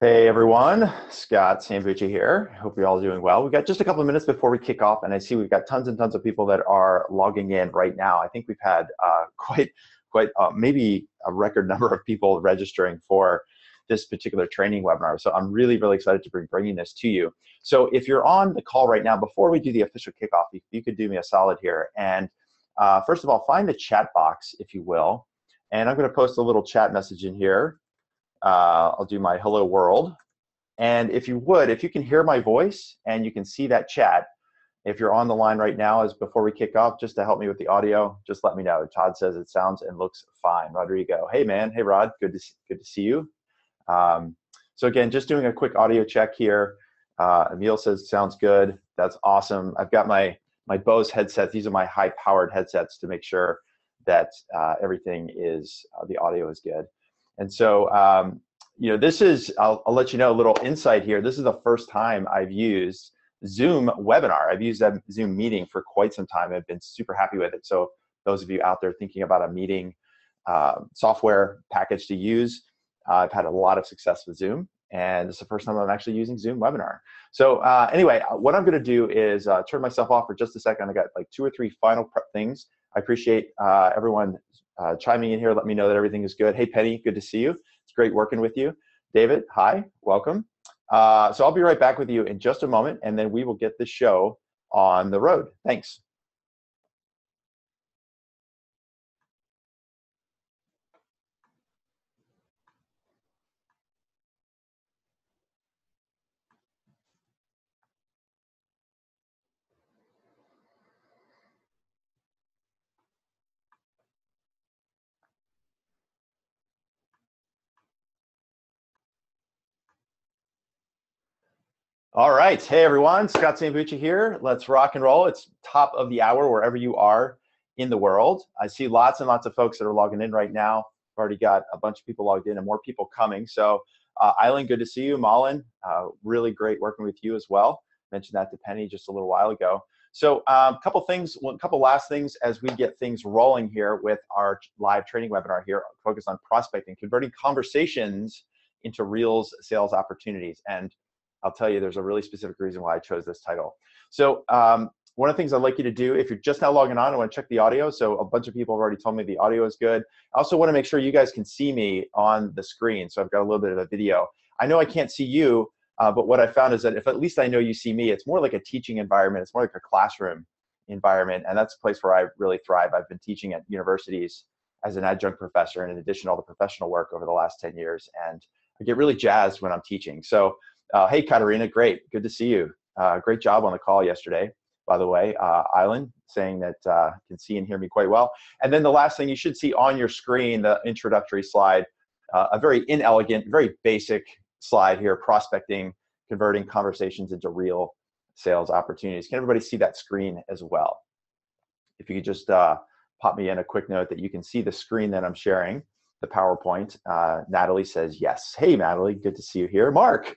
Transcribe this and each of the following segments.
Hey everyone, Scott Sambucci here. Hope you're all doing well. We've got just a couple of minutes before we kick off, and I see we've got tons and tons of people that are logging in right now. I think we've had quite maybe a record number of people registering for this particular training webinar. So I'm really, really excited to be bringing this to you. So if you're on the call right now, before we do the official kickoff, if you could do me a solid here. And first of all, find the chat box, if you will. And I'm going to post a little chat message in here. I'll do my hello world. And if you would, if you can hear my voice and you can see that chat, if you're on the line right now, as before we kick off, just to help me with the audio, just let me know. Todd says it sounds and looks fine. Rodrigo, hey man, hey Rod, good to see you. So again, just doing a quick audio check here. Emil says sounds good. That's awesome. I've got my Bose headsets. These are my high-powered headsets to make sure that everything is the audio is good. And so, this is, I'll let you know a little insight here. This is the first time I've used Zoom webinar. I've used that Zoom meeting for quite some time. I've been super happy with it. So those of you out there thinking about a meeting software package to use, I've had a lot of success with Zoom. And it's the first time I'm actually using Zoom webinar. So anyway, what I'm going to do is turn myself off for just a second. I got like 2 or 3 final prep things. I appreciate everyone chiming in here. Let me know that everything is good. Hey, Penny, good to see you. It's great working with you. David, hi, welcome. So I'll be right back with you in just a moment, and then we will get this show on the road. Thanks. All right. Hey, everyone. Scott Sambucci here. Let's rock and roll. It's top of the hour wherever you are in the world. I see lots and lots of folks that are logging in right now. I've already got a bunch of people logged in and more people coming. So, Eileen, good to see you. Malin, really great working with you as well. Mentioned that to Penny just a little while ago. So, a couple last things as we get things rolling here with our live training webinar here, focused on prospecting, converting conversations into real sales opportunities. And I'll tell you, there's a really specific reason why I chose this title. So one of the things I'd like you to do, if you're just now logging on, I want to check the audio. So a bunch of people have already told me the audio is good. I also want to make sure you guys can see me on the screen. So I've got a little bit of a video. I know I can't see you, but what I found is that if at least I know you see me, it's more like a teaching environment. It's more like a classroom environment. And that's a place where I really thrive. I've been teaching at universities as an adjunct professor, and in addition to all the professional work over the last 10 years. And I get really jazzed when I'm teaching. So hey, Katarina, great. Good to see you. Great job on the call yesterday, by the way. Island saying that can see and hear me quite well. And then the last thing you should see on your screen, the introductory slide, a very inelegant, very basic slide here, prospecting, converting conversations into real sales opportunities. Can everybody see that screen as well? If you could just pop me in a quick note that you can see the screen that I'm sharing, the PowerPoint. Natalie says yes. Hey, Natalie, good to see you here. Mark.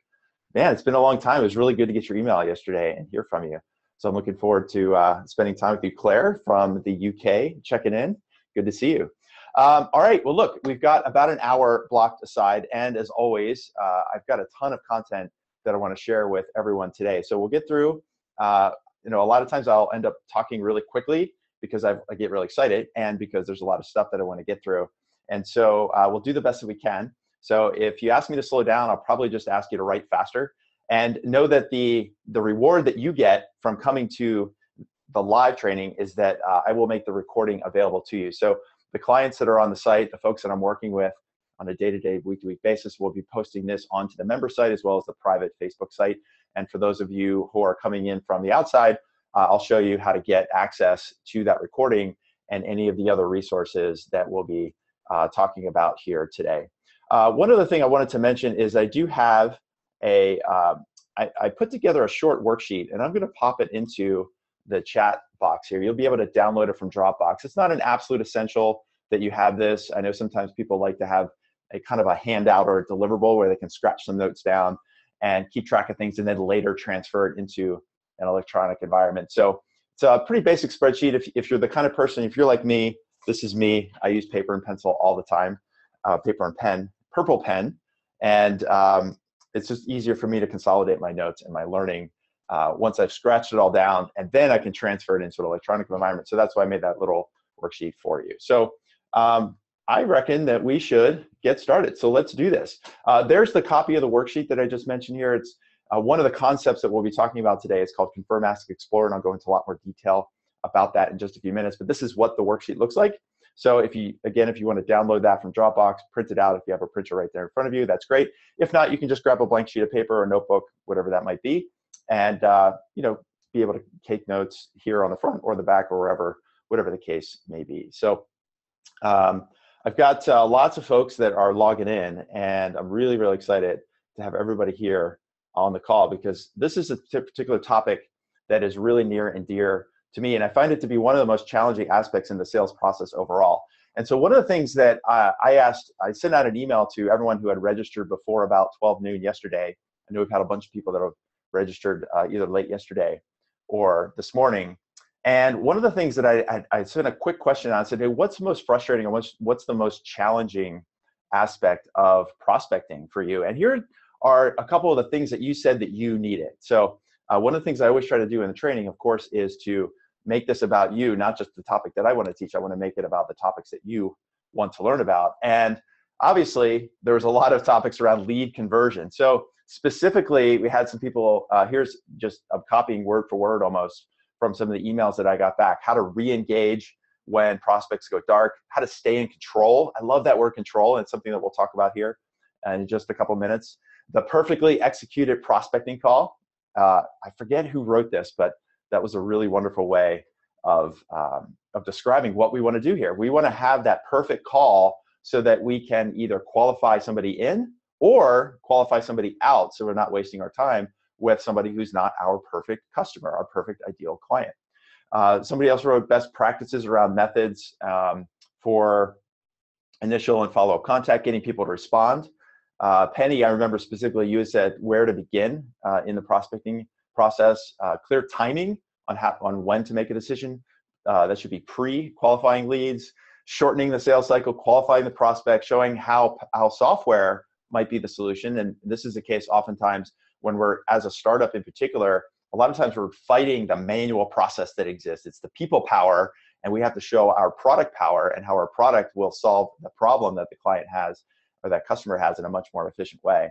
Man, it's been a long time. It was really good to get your email yesterday and hear from you. So I'm looking forward to spending time with you. Claire from the UK, checking in. Good to see you. All right, well, look, we've got about an hour blocked aside. And as always, I've got a ton of content that I want to share with everyone today. So we'll get through. A lot of times I'll end up talking really quickly because I get really excited and because there's a lot of stuff that I want to get through. And so we'll do the best that we can. So if you ask me to slow down, I'll probably just ask you to write faster. And know that the reward that you get from coming to the live training is that I will make the recording available to you. So the clients that are on the site, the folks that I'm working with on a day-to-day, week-to-week basis, will be posting this onto the member site as well as the private Facebook site. And for those of you who are coming in from the outside, I'll show you how to get access to that recording and any of the other resources that we'll be talking about here today. One other thing I wanted to mention is I do have I put together a short worksheet, and I'm going to pop it into the chat box here. You'll be able to download it from Dropbox. It's not an absolute essential that you have this. I know sometimes people like to have a kind of a handout or a deliverable where they can scratch some notes down and keep track of things and then later transfer it into an electronic environment. So it's a pretty basic spreadsheet. If you're the kind of person, if you're like me, this is me. I use paper and pencil all the time, paper and pen, purple pen. And it's just easier for me to consolidate my notes and my learning once I've scratched it all down, and then I can transfer it into an electronic environment. So that's why I made that little worksheet for you. So I reckon that we should get started. So let's do this. There's the copy of the worksheet that I just mentioned here. It's one of the concepts that we'll be talking about today. It's called Confirm, Ask, Explore, and I'll go into a lot more detail about that in just a few minutes. But this is what the worksheet looks like. So if you want to download that from Dropbox, print it out. If you have a printer right there in front of you, that's great. If not, you can just grab a blank sheet of paper or notebook, whatever that might be, and be able to take notes here on the front or the back or wherever, whatever the case may be. So I've got lots of folks that are logging in, and I'm really, really excited to have everybody here on the call, because this is a particular topic that is really near and dear to me, and I find it to be one of the most challenging aspects in the sales process overall. And so one of the things that I sent out an email to everyone who had registered before about 12 noon yesterday. I know we've had a bunch of people that have registered either late yesterday or this morning. And one of the things that I sent a quick question on, I said, hey, what's the most frustrating or what's the most challenging aspect of prospecting for you? And here are a couple of the things that you said that you needed. So one of the things I always try to do in the training, of course, is to make this about you, not just the topic that I want to teach. I want to make it about the topics that you want to learn about. And obviously, there's a lot of topics around lead conversion. So specifically, we had some people, here's just I'm copying word for word almost from some of the emails that I got back, how to re-engage when prospects go dark, how to stay in control. I love that word control, and it's something that we'll talk about here in just a couple minutes. The perfectly executed prospecting call. I forget who wrote this, but that was a really wonderful way of describing what we want to do here. We want to have that perfect call so that we can either qualify somebody in or qualify somebody out, so we're not wasting our time with somebody who's not our perfect customer, our perfect ideal client. Somebody else wrote best practices around methods for initial and follow-up contact, getting people to respond. Penny, I remember specifically you said where to begin in the prospecting process, clear timing on when to make a decision. That should be pre-qualifying leads, shortening the sales cycle, qualifying the prospect, showing how software might be the solution. And this is the case oftentimes when we're, as a startup in particular, a lot of times we're fighting the manual process that exists. It's the people power, and we have to show our product power and how our product will solve the problem that the client has or that customer has in a much more efficient way.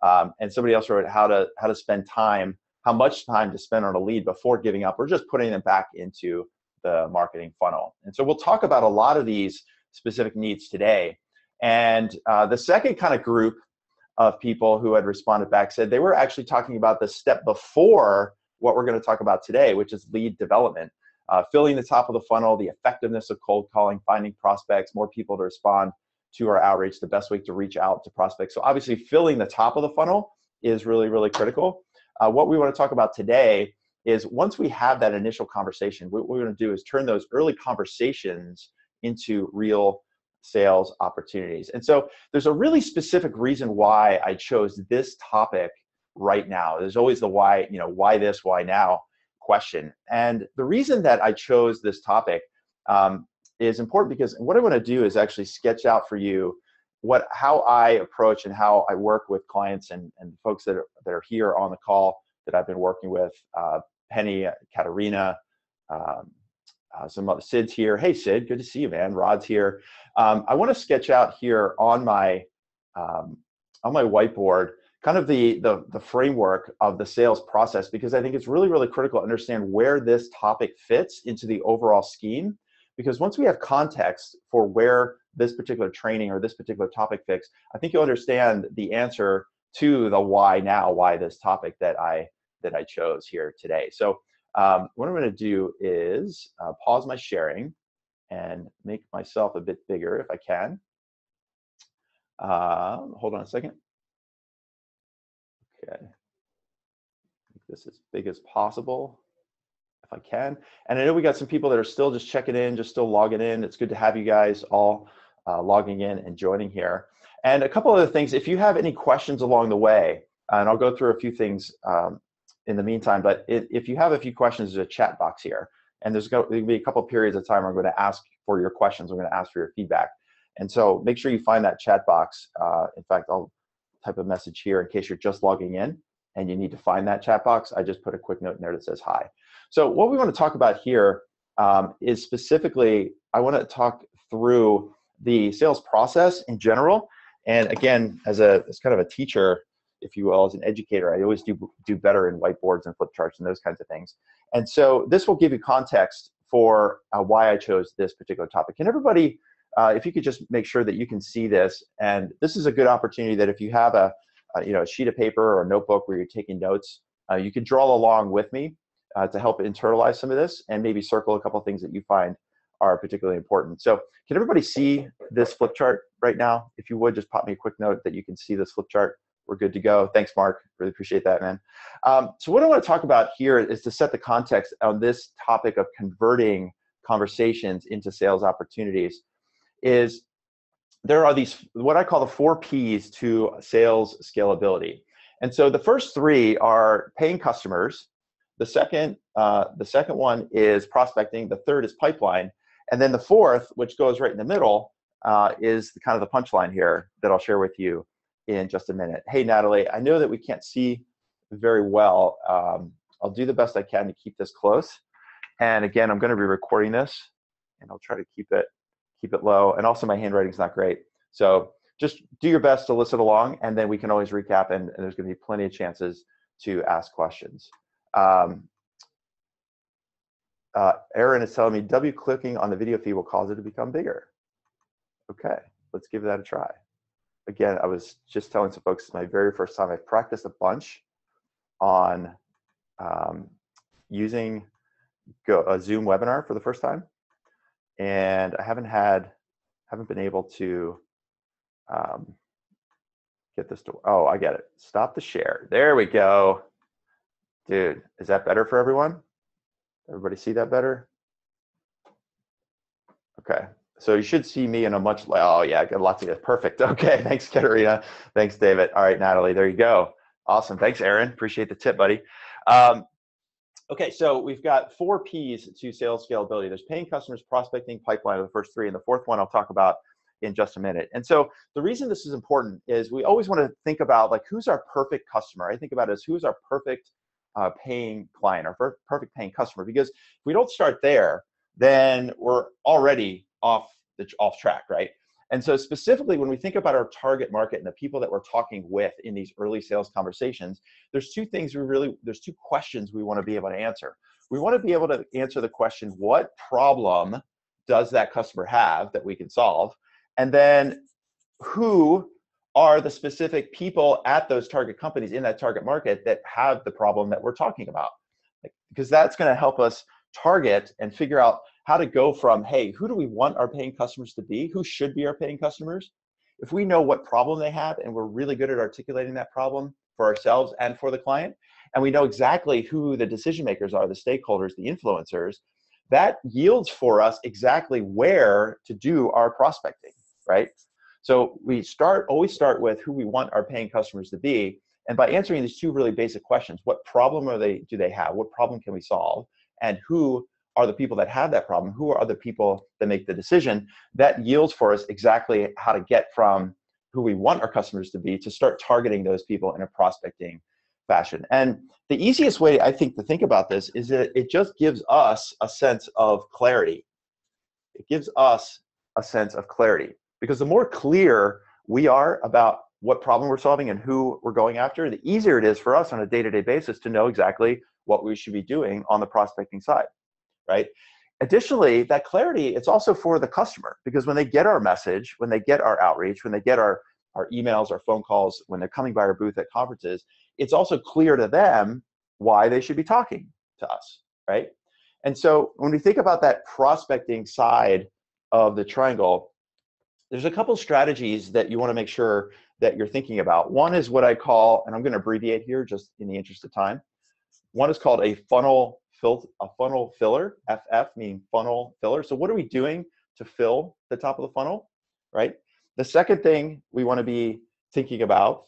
And somebody else wrote how to spend time, how much time to spend on a lead before giving up or just putting them back into the marketing funnel. And so we'll talk about a lot of these specific needs today. And the second kind of group of people who had responded back said they were actually talking about the step before what we're going to talk about today, which is lead development, filling the top of the funnel, the effectiveness of cold calling, finding prospects, more people to respond to our outreach, the best way to reach out to prospects. So obviously filling the top of the funnel is really, really critical. What we want to talk about today is once we have that initial conversation, what we're going to do is turn those early conversations into real sales opportunities. And so there's a really specific reason why I chose this topic right now. There's always the why, why this, why now question. And the reason that I chose this topic is important because what I want to do is actually sketch out for you how I approach and how I work with clients and folks that are here on the call that I've been working with. Penny, Katarina, some other, Sid's here. Hey Sid, good to see you, man. Rod's here. I want to sketch out here on my whiteboard kind of the framework of the sales process, because I think it's really, really critical to understand where this topic fits into the overall scheme. Because once we have context for where this particular training or this particular topic fits, I think you'll understand the answer to the why now, why this topic that I chose here today. So what I'm going to do is pause my sharing and make myself a bit bigger if I can. Hold on a second. Okay. Make this as big as possible if I can. And I know we got some people that are still just checking in, just still logging in. It's good to have you guys all logging in and joining here. And a couple other things, if you have any questions along the way, and I'll go through a few things in the meantime, but if you have a few questions, there's a chat box here. And there'll be a couple of periods of time where I'm going to ask for your questions. I'm going to ask for your feedback. And so make sure you find that chat box. In fact, I'll type of message here in case you're just logging in and you need to find that chat box. I just put a quick note in there that says hi. So what we want to talk about here is specifically, I want to talk through the sales process in general. And again, as kind of a teacher, if you will, as an educator, I always do better in whiteboards and flip charts and those kinds of things. And so this will give you context for why I chose this particular topic. And everybody, if you could just make sure that you can see this, and this is a good opportunity that if you have a sheet of paper or a notebook where you're taking notes, you can draw along with me to help internalize some of this and maybe circle a couple of things that you find are particularly important. So can everybody see this flip chart right now? If you would, just pop me a quick note that you can see this flip chart. We're good to go. Thanks, Mark. Really appreciate that, man. So what I want to talk about here is to set the context on this topic of converting conversations into sales opportunities. Is there are these, what I call the 4 Ps to sales scalability. And so the first 3 are paying customers. The second one is prospecting. The third is pipeline. And then the fourth, which goes right in the middle, is kind of the punchline here that I'll share with you in just a minute. Hey, Natalie, I know that we can't see very well. I'll do the best I can to keep this close. And again, I'm going to be recording this, and I'll try to keep it low. And also, my handwriting's not great. So just do your best to listen along, and then we can always recap, and there's going to be plenty of chances to ask questions. Aaron is telling me double-clicking on the video feed will cause it to become bigger. Okay, let's give that a try. Again, I was just telling some folks, it's my very first time. I've practiced a bunch on using a Zoom webinar for the first time, and I haven't been able to get this to, oh, I get it. Stop the share. There we go. Dude, is that better for everyone? Everybody see that better? Okay. So you should see me in a much, oh yeah, I got lots of it. Perfect. Okay, thanks, Katerina. Thanks, David. All right, Natalie, there you go. Awesome. Thanks, Aaron. Appreciate the tip, buddy. Okay, so we've got 4 Ps to sales scalability. There's paying customers, prospecting, pipeline are the first 3, and the fourth one I'll talk about in just a minute. And so the reason this is important is we always want to think about, like, who's our perfect customer? I think about it as who's our perfect paying client, our perfect paying customer, because if we don't start there, then we're already off track, right? And so specifically when we think about our target market and the people that we're talking with in these early sales conversations, there's 2 questions we want to be able to answer. We want to be able to answer the question, what problem does that customer have that we can solve? And then who are the specific people at those target companies in that target market that have the problem that we're talking about? Because that's going to help us target and figure out how to go from, hey, who do we want our paying customers to be? Who should be our paying customers? If we know what problem they have and we're really good at articulating that problem for ourselves and for the client, and we know exactly who the decision makers are, the stakeholders, the influencers, that yields for us exactly where to do our prospecting, right? So we always start with who we want our paying customers to be. And by answering these 2 really basic questions, what problem do they have? What problem can we solve? And who are the people that have that problem? Who are the people that make the decision? That yields for us exactly how to get from who we want our customers to be to start targeting those people in a prospecting fashion. And the easiest way, I think, to think about this is that it just gives us a sense of clarity. It gives us a sense of clarity, because the more clear we are about what problem we're solving and who we're going after, the easier it is for us on a day-to-day basis to know exactly what we should be doing on the prospecting side, right? Additionally, that clarity, it's also for the customer, because when they get our message, when they get our outreach, when they get our emails, our phone calls, when they're coming by our booth at conferences, it's also clear to them why they should be talking to us, right? And so when we think about that prospecting side of the triangle, there's a couple strategies that you want to make sure that you're thinking about. One is what I call, and I'm going to abbreviate here just in the interest of time. One is called a funnel filler, FF meaning funnel filler. So what are we doing to fill the top of the funnel, right? The second thing we want to be thinking about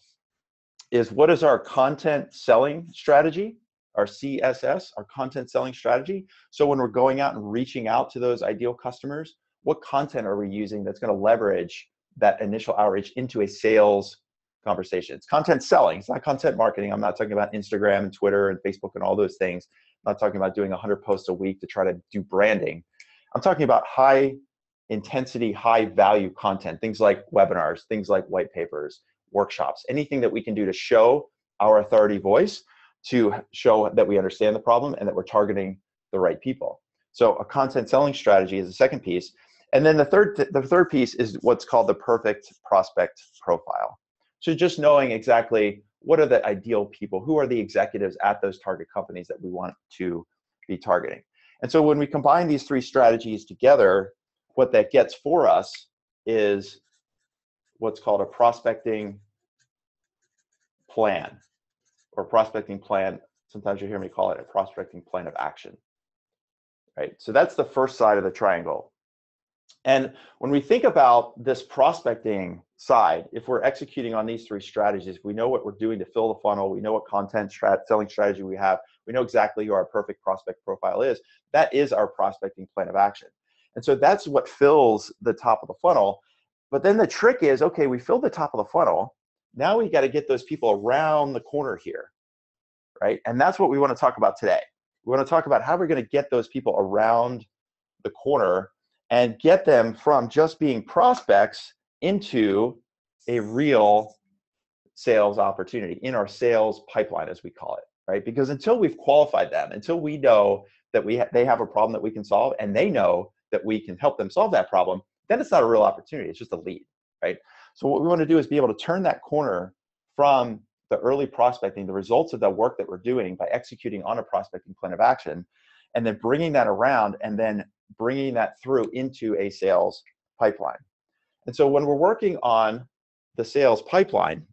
is what is our content selling strategy, our CSS, our content selling strategy. So when we're going out and reaching out to those ideal customers, what content are we using that's going to leverage that initial outreach into a sales conversation. It's content selling. It's not content marketing. I'm not talking about Instagram and Twitter and Facebook and all those things. I'm not talking about doing 100 posts a week to try to do branding. I'm talking about high intensity, high value content, things like webinars, things like white papers, workshops, anything that we can do to show our authority voice, to show that we understand the problem and that we're targeting the right people. So a content selling strategy is the second piece. And then the third piece is what's called the perfect prospect profile. So just knowing exactly what are the ideal people, who are the executives at those target companies that we want to be targeting. And so when we combine these three strategies together, what that gets for us is what's called a prospecting plan, or prospecting plan. Sometimes you hear me call it a prospecting plan of action, right? So that's the first side of the triangle. And when we think about this prospecting side, if we're executing on these three strategies, we know what we're doing to fill the funnel, we know what content selling strategy we have, we know exactly who our perfect prospect profile is, that is our prospecting plan of action. And so that's what fills the top of the funnel. But then the trick is, okay, we filled the top of the funnel. Now we got to get those people around the corner here, right? And that's what we want to talk about today. We want to talk about how we're going to get those people around the corner and get them from just being prospects into a real sales opportunity in our sales pipeline, as we call it, right? Because until we've qualified them, until we know that they have a problem that we can solve, and they know that we can help them solve that problem, then it's not a real opportunity. It's just a lead, right? So what we want to do is be able to turn that corner from the early prospecting, the results of the work that we're doing by executing on a prospecting plan of action, and then bringing that around and then bringing that through into a sales pipeline. And so when we're working on the sales pipeline,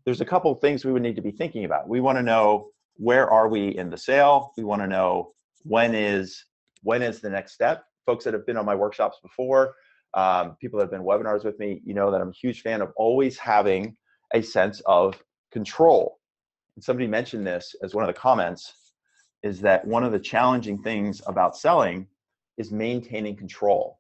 there's a couple of things we would need to be thinking about. We want to know, where are we in the sale? We want to know when is the next step. Folks that have been on my workshops before, people that have been webinars with me, you know that I'm a huge fan of always having a sense of control. And somebody mentioned this as one of the comments, is that one of the challenging things about selling is maintaining control.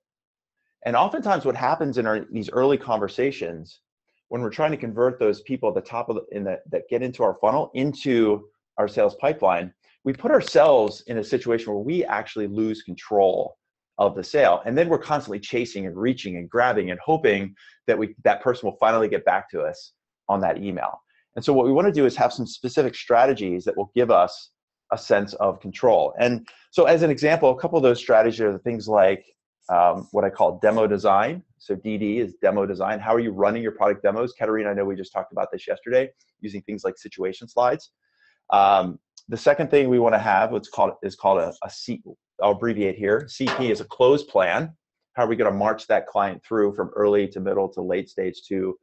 And oftentimes what happens in these early conversations, when we're trying to convert those people at the top of that get into our funnel, into our sales pipeline, we put ourselves in a situation where we actually lose control of the sale. And then we're constantly chasing and reaching and grabbing and hoping that that person will finally get back to us on that email. And so what we want to do is have some specific strategies that will give us a sense of control. And so as an example, a couple of those strategies are things like what I call demo design. So DD is demo design. How are you running your product demos? Katerina, I know we just talked about this yesterday, using things like situation slides. The second thing we want to have is called a C. I'll abbreviate here. CP is a close plan. How are we going to march that client through from early to middle to late stage to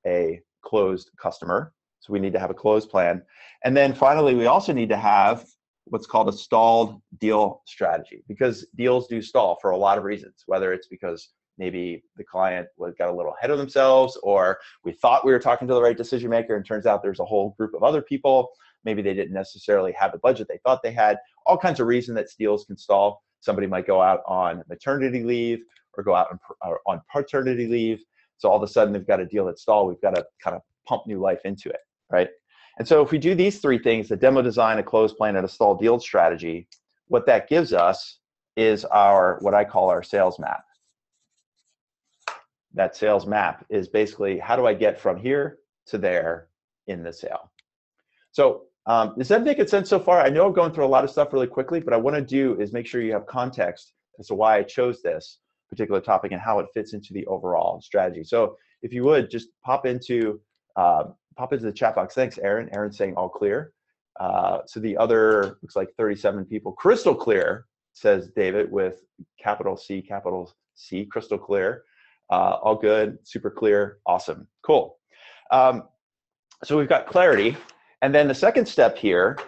a closed customer? So we need to have a closed plan. And then finally, we also need to have what's called a stalled deal strategy, because deals do stall for a lot of reasons, whether it's because maybe the client got a little ahead of themselves, or we thought we were talking to the right decision maker and turns out there's a whole group of other people. Maybe they didn't necessarily have the budget they thought they had. All kinds of reasons that deals can stall. Somebody might go out on maternity leave or go out on paternity leave. So all of a sudden they've got a deal that's stalled. We've got to kind of pump new life into it, right? And so if we do these three things, the demo design, a closed plan, and a stalled deal strategy, what that gives us is what I call our sales map. That sales map is basically, how do I get from here to there in the sale? So does that make sense so far? I know I'm going through a lot of stuff really quickly, but I want to do is make sure you have context as to why I chose this particular topic and how it fits into the overall strategy. So if you would, just pop into the chat box. Thanks, Aaron. Aaron's saying all clear. So the other, looks like 37 people. Crystal clear, says David, with capital C, crystal clear. All good, super clear, awesome, cool. So we've got clarity. And then the second step here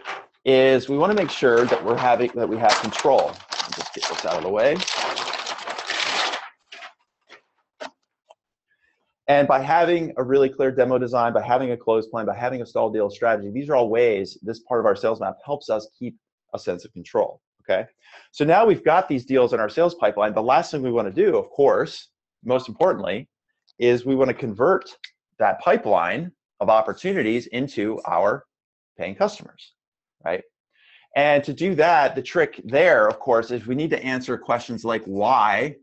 is we want to make sure that we have control. I'll just get this out of the way. And by having a really clear demo design, by having a closed plan, by having a stall deal strategy, these are all ways this part of our sales map helps us keep a sense of control, okay? So now we've got these deals in our sales pipeline. The last thing we want to do, of course, most importantly, is we want to convert that pipeline of opportunities into our paying customers, right? And to do that, the trick there, of course, is we need to answer questions like, why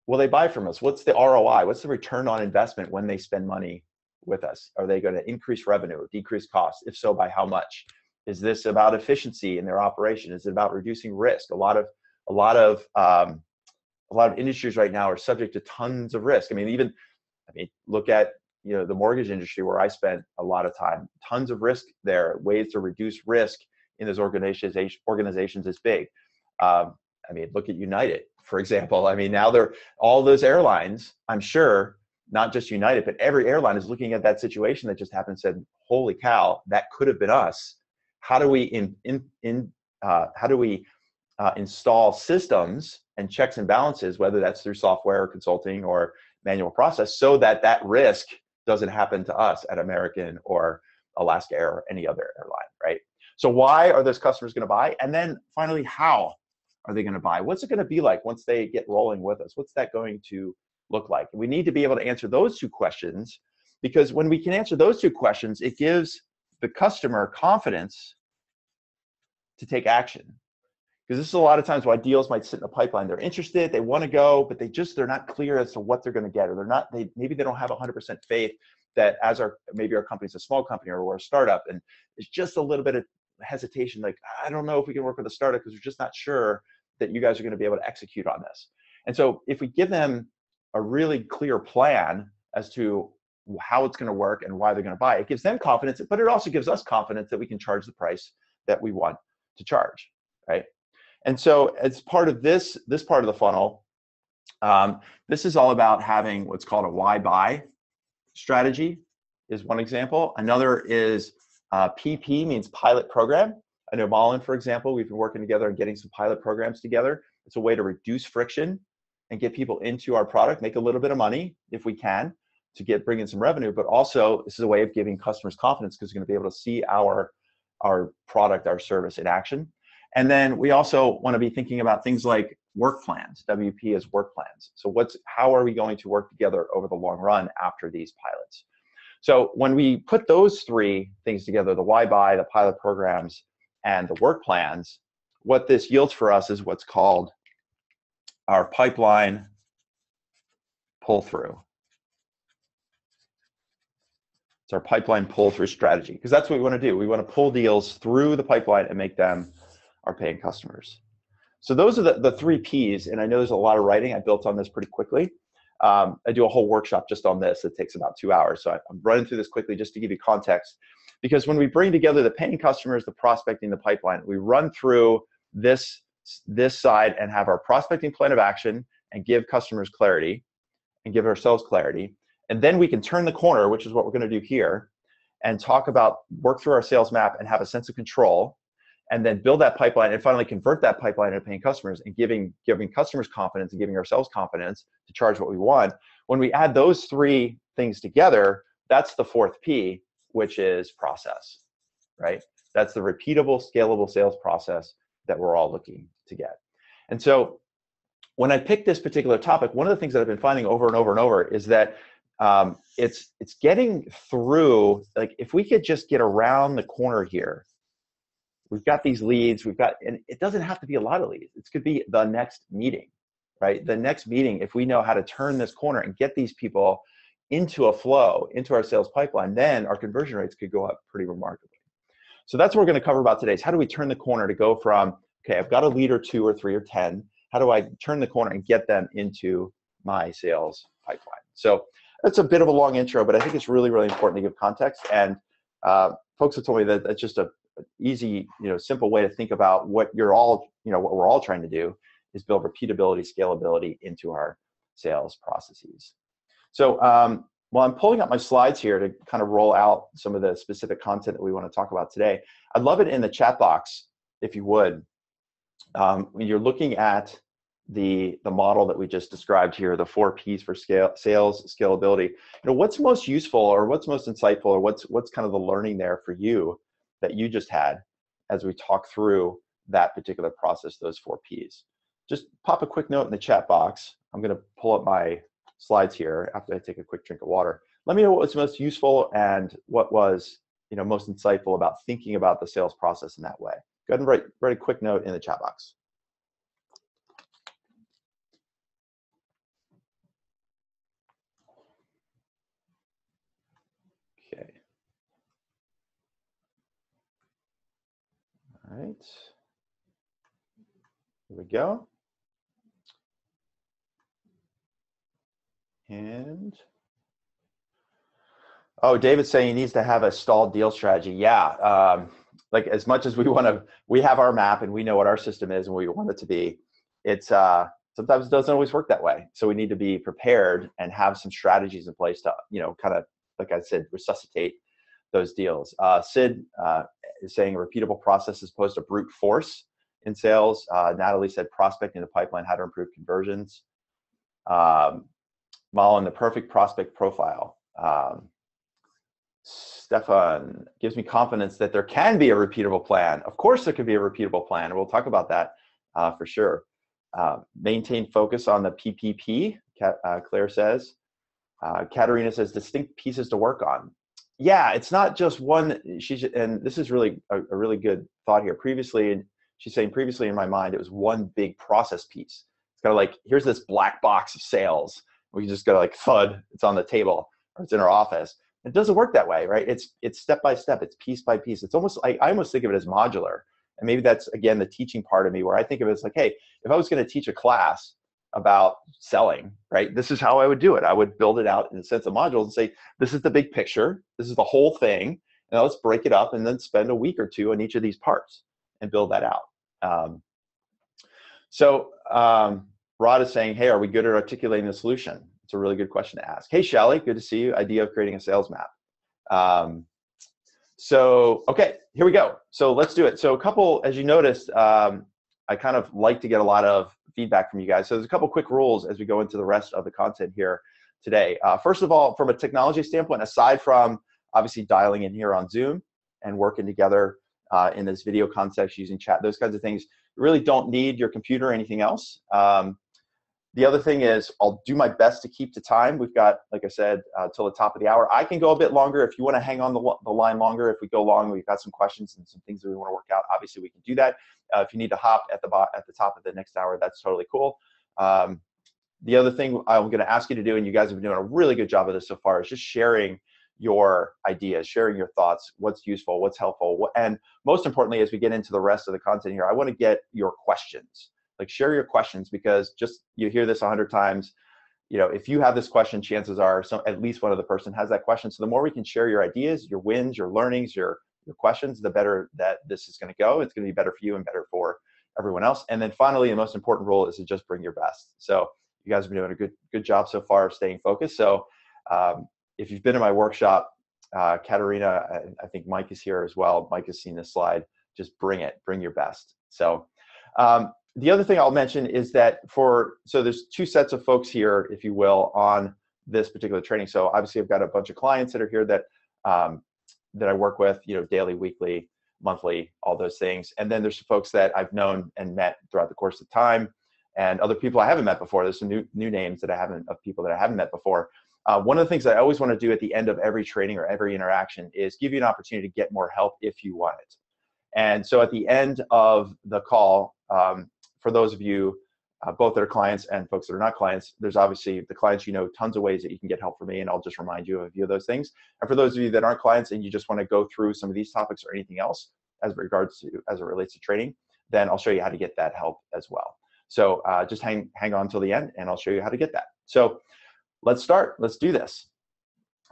will they buy from us? What's the ROI? What's the return on investment when they spend money with us? Are they going to increase revenue or decrease costs? If so, by how much? Is this about efficiency in their operation? Is it about reducing risk? A lot of industries right now are subject to tons of risk. I mean, look at the mortgage industry where I spent a lot of time. Tons of risk there. Ways to reduce risk in those organizations is big. Look at United, for example. I mean, now all those airlines, I'm sure, not just United, but every airline is looking at that situation that just happened and said, holy cow, that could have been us. How do we install systems and checks and balances, whether that's through software or consulting or manual process, so that that risk doesn't happen to us at American or Alaska Air or any other airline, right? So why are those customers going to buy? And then finally, how are they going to buy? What's it going to be like once they get rolling with us? What's that going to look like? We need to be able to answer those two questions, because when we can answer those two questions, it gives the customer confidence to take action. Because this is a lot of times why deals might sit in the pipeline. They're interested, they want to go, but they're not clear as to what they're going to get, or maybe they don't have 100% faith that maybe our company's a small company or we're a startup, and it's just a little bit of hesitation, like, I don't know if we can work with a startup because we're just not sure that you guys are going to be able to execute on this. And so if we give them a really clear plan as to how it's going to work and why they're going to buy, it gives them confidence, but it also gives us confidence that we can charge the price that we want to charge, right? And so as part of this part of the funnel, this is all about having what's called a why buy strategy is one example. Another is PP, means pilot program. I know Malin, for example, we've been working together and getting some pilot programs together. It's a way to reduce friction and get people into our product, make a little bit of money if we can, to bring in some revenue. But also, this is a way of giving customers confidence because they're going to be able to see our product, our service in action. And then we also want to be thinking about things like work plans. WP is work plans. So how are we going to work together over the long run after these pilots? So when we put those three things together, the why buy, the pilot programs, and the work plans, what this yields for us is what's called our pipeline pull-through. It's our pipeline pull-through strategy, because that's what we want to do. We want to pull deals through the pipeline and make them our paying customers. So those are the three Ps, and I know there's a lot of writing. I built on this pretty quickly. I do a whole workshop just on this. It takes about 2 hours. So I'm running through this quickly just to give you context. Because when we bring together the paying customers, the prospecting, the pipeline, we run through this side and have our prospecting plan of action and give customers clarity and give ourselves clarity. And then we can turn the corner, which is what we're going to do here, and work through our sales map and have a sense of control, and then build that pipeline and finally convert that pipeline into paying customers and giving customers confidence and giving ourselves confidence to charge what we want. When we add those three things together, that's the fourth P, which is process, right? That's the repeatable, scalable sales process that we're all looking to get. And so when I picked this particular topic, one of the things that I've been finding over and over and over is that it's getting through, like, if we could just get around the corner here, we've got these leads, and it doesn't have to be a lot of leads. It could be the next meeting, right? The next meeting, if we know how to turn this corner and get these people into a flow, into our sales pipeline, then our conversion rates could go up pretty remarkably. So that's what we're going to cover about today, is how do we turn the corner to go from, okay, I've got a lead or 2 or 3 or 10, how do I turn the corner and get them into my sales pipeline? So that's a bit of a long intro, but I think it's really, really important to give context. And folks have told me that that's just an easy, simple way to think about what we're all trying to do is build repeatability, scalability into our sales processes. So while I'm pulling up my slides here to kind of roll out some of the specific content that we want to talk about today, I'd love it in the chat box, if you would. When you're looking at the model that we just described here, the 4 Ps for sales, scalability, what's most useful or what's most insightful or what's kind of the learning there for you that you just had as we talk through that particular process, those 4 Ps. Just pop a quick note in the chat box. I'm going to pull up my slides here after I take a quick drink of water. let me know what was most useful and what was most insightful about thinking about the sales process in that way. Go ahead and write a quick note in the chat box. Okay. All right. Here we go. And oh, David's saying he needs to have a stalled deal strategy. Yeah, like as much as we have our map and we know what our system is and what we want it to be. It's sometimes it doesn't always work that way. So we need to be prepared and have some strategies in place to kind of, like I said, resuscitate those deals. Sid is saying a repeatable process as opposed to brute force in sales. Natalie said prospecting the pipeline, how to improve conversions. Malin, the perfect prospect profile. Stefan gives me confidence that there can be a repeatable plan. Of course there can be a repeatable plan, and we'll talk about that for sure. Maintain focus on the PPP, Claire says. Katerina says distinct pieces to work on. Yeah, it's not just one. And this is really a really good thought here. Previously, she's saying previously in my mind, it was one big process piece. It's kind of like, here's this black box of sales. We just got to like thud, it's on the table or it's in our office. It doesn't work that way, right? It's step by step, it's piece by piece. It's almost like, I almost think of it as modular. And maybe that's, again, the teaching part of me where I think of it as like, hey, if I was going to teach a class about selling, right, this is how I would do it. I would build it out in a sense of modules and say, this is the big picture. This is the whole thing. Now let's break it up and then spend a week or two on each of these parts and build that out. Rod is saying, hey, are we good at articulating the solution? It's a really good question to ask. Hey, Shelly, good to see you. Idea of creating a sales map. Okay, here we go. So let's do it. So a couple, as you noticed, I kind of like to get a lot of feedback from you guys. So there's a couple quick rules as we go into the rest of the content here today. First of all, from a technology standpoint, aside from obviously dialing in here on Zoom and working together in this video context using chat, those kinds of things, you really don't need your computer or anything else. The other thing is I'll do my best to keep to time. We've got, like I said, till the top of the hour. I can go a bit longer if you want to hang on the line longer. If we go long, we've got some questions and some things that we want to work out. Obviously, we can do that. If you need to hop at the top of the next hour, that's totally cool. The other thing I'm going to ask you to do, and you guys have been doing a really good job of this so far, is just sharing your ideas, sharing your thoughts, what's useful, what's helpful. And most importantly, as we get into the rest of the content here, I want to get your questions. Like, share your questions, because just, you hear this 100 times, if you have this question, chances are at least one other person has that question. So the more we can share your ideas, your wins, your learnings, your questions, the better that this is going to go. It's going to be better for you and better for everyone else. And then finally, the most important rule is to just bring your best. So you guys have been doing a good job so far of staying focused. So if you've been in my workshop, Katerina, I think Mike is here as well. Mike has seen this slide. Just bring your best. So the other thing I'll mention is that so there's two sets of folks here, if you will, on this particular training. So obviously I've got a bunch of clients that are here that I work with, daily, weekly, monthly, all those things. And then there's some folks that I've known and met throughout the course of time, and other people I haven't met before. There's some new names of people that I haven't met before. One of the things I always want to do at the end of every training or every interaction is give you an opportunity to get more help if you want it. And so at the end of the call, for those of you, both that are clients and folks that are not clients, there's obviously the clients, tons of ways that you can get help from me, and I'll just remind you of a few of those things. And for those of you that aren't clients and you just want to go through some of these topics or anything else as it relates to training, then I'll show you how to get that help as well. So just hang on till the end, and I'll show you how to get that. So let's start. Let's do this.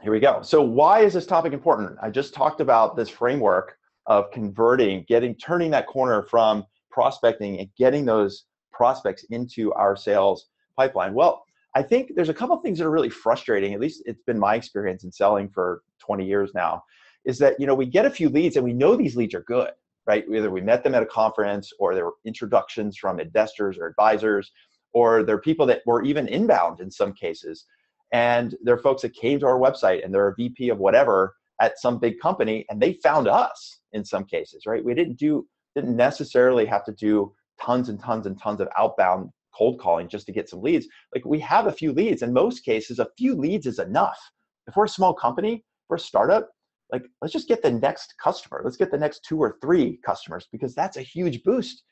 Here we go. So why is this topic important? I just talked about this framework of converting, turning that corner from prospecting and getting those prospects into our sales pipeline. Well, I think there's a couple of things that are really frustrating. At least it's been my experience in selling for 20 years now, is that, we get a few leads and we know these leads are good, right? Either we met them at a conference, or there were introductions from investors or advisors, or they're people that were even inbound in some cases. And they're folks that came to our website and they're a VP of whatever at some big company, and they found us in some cases, right? We didn't necessarily have to do tons and tons and tons of outbound cold calling just to get some leads. Like, we have a few leads. In most cases, a few leads is enough If we're a small company, if we're a startup, like, let's just get the next customer. Let's get the next 2 or 3 customers, because that's a huge boost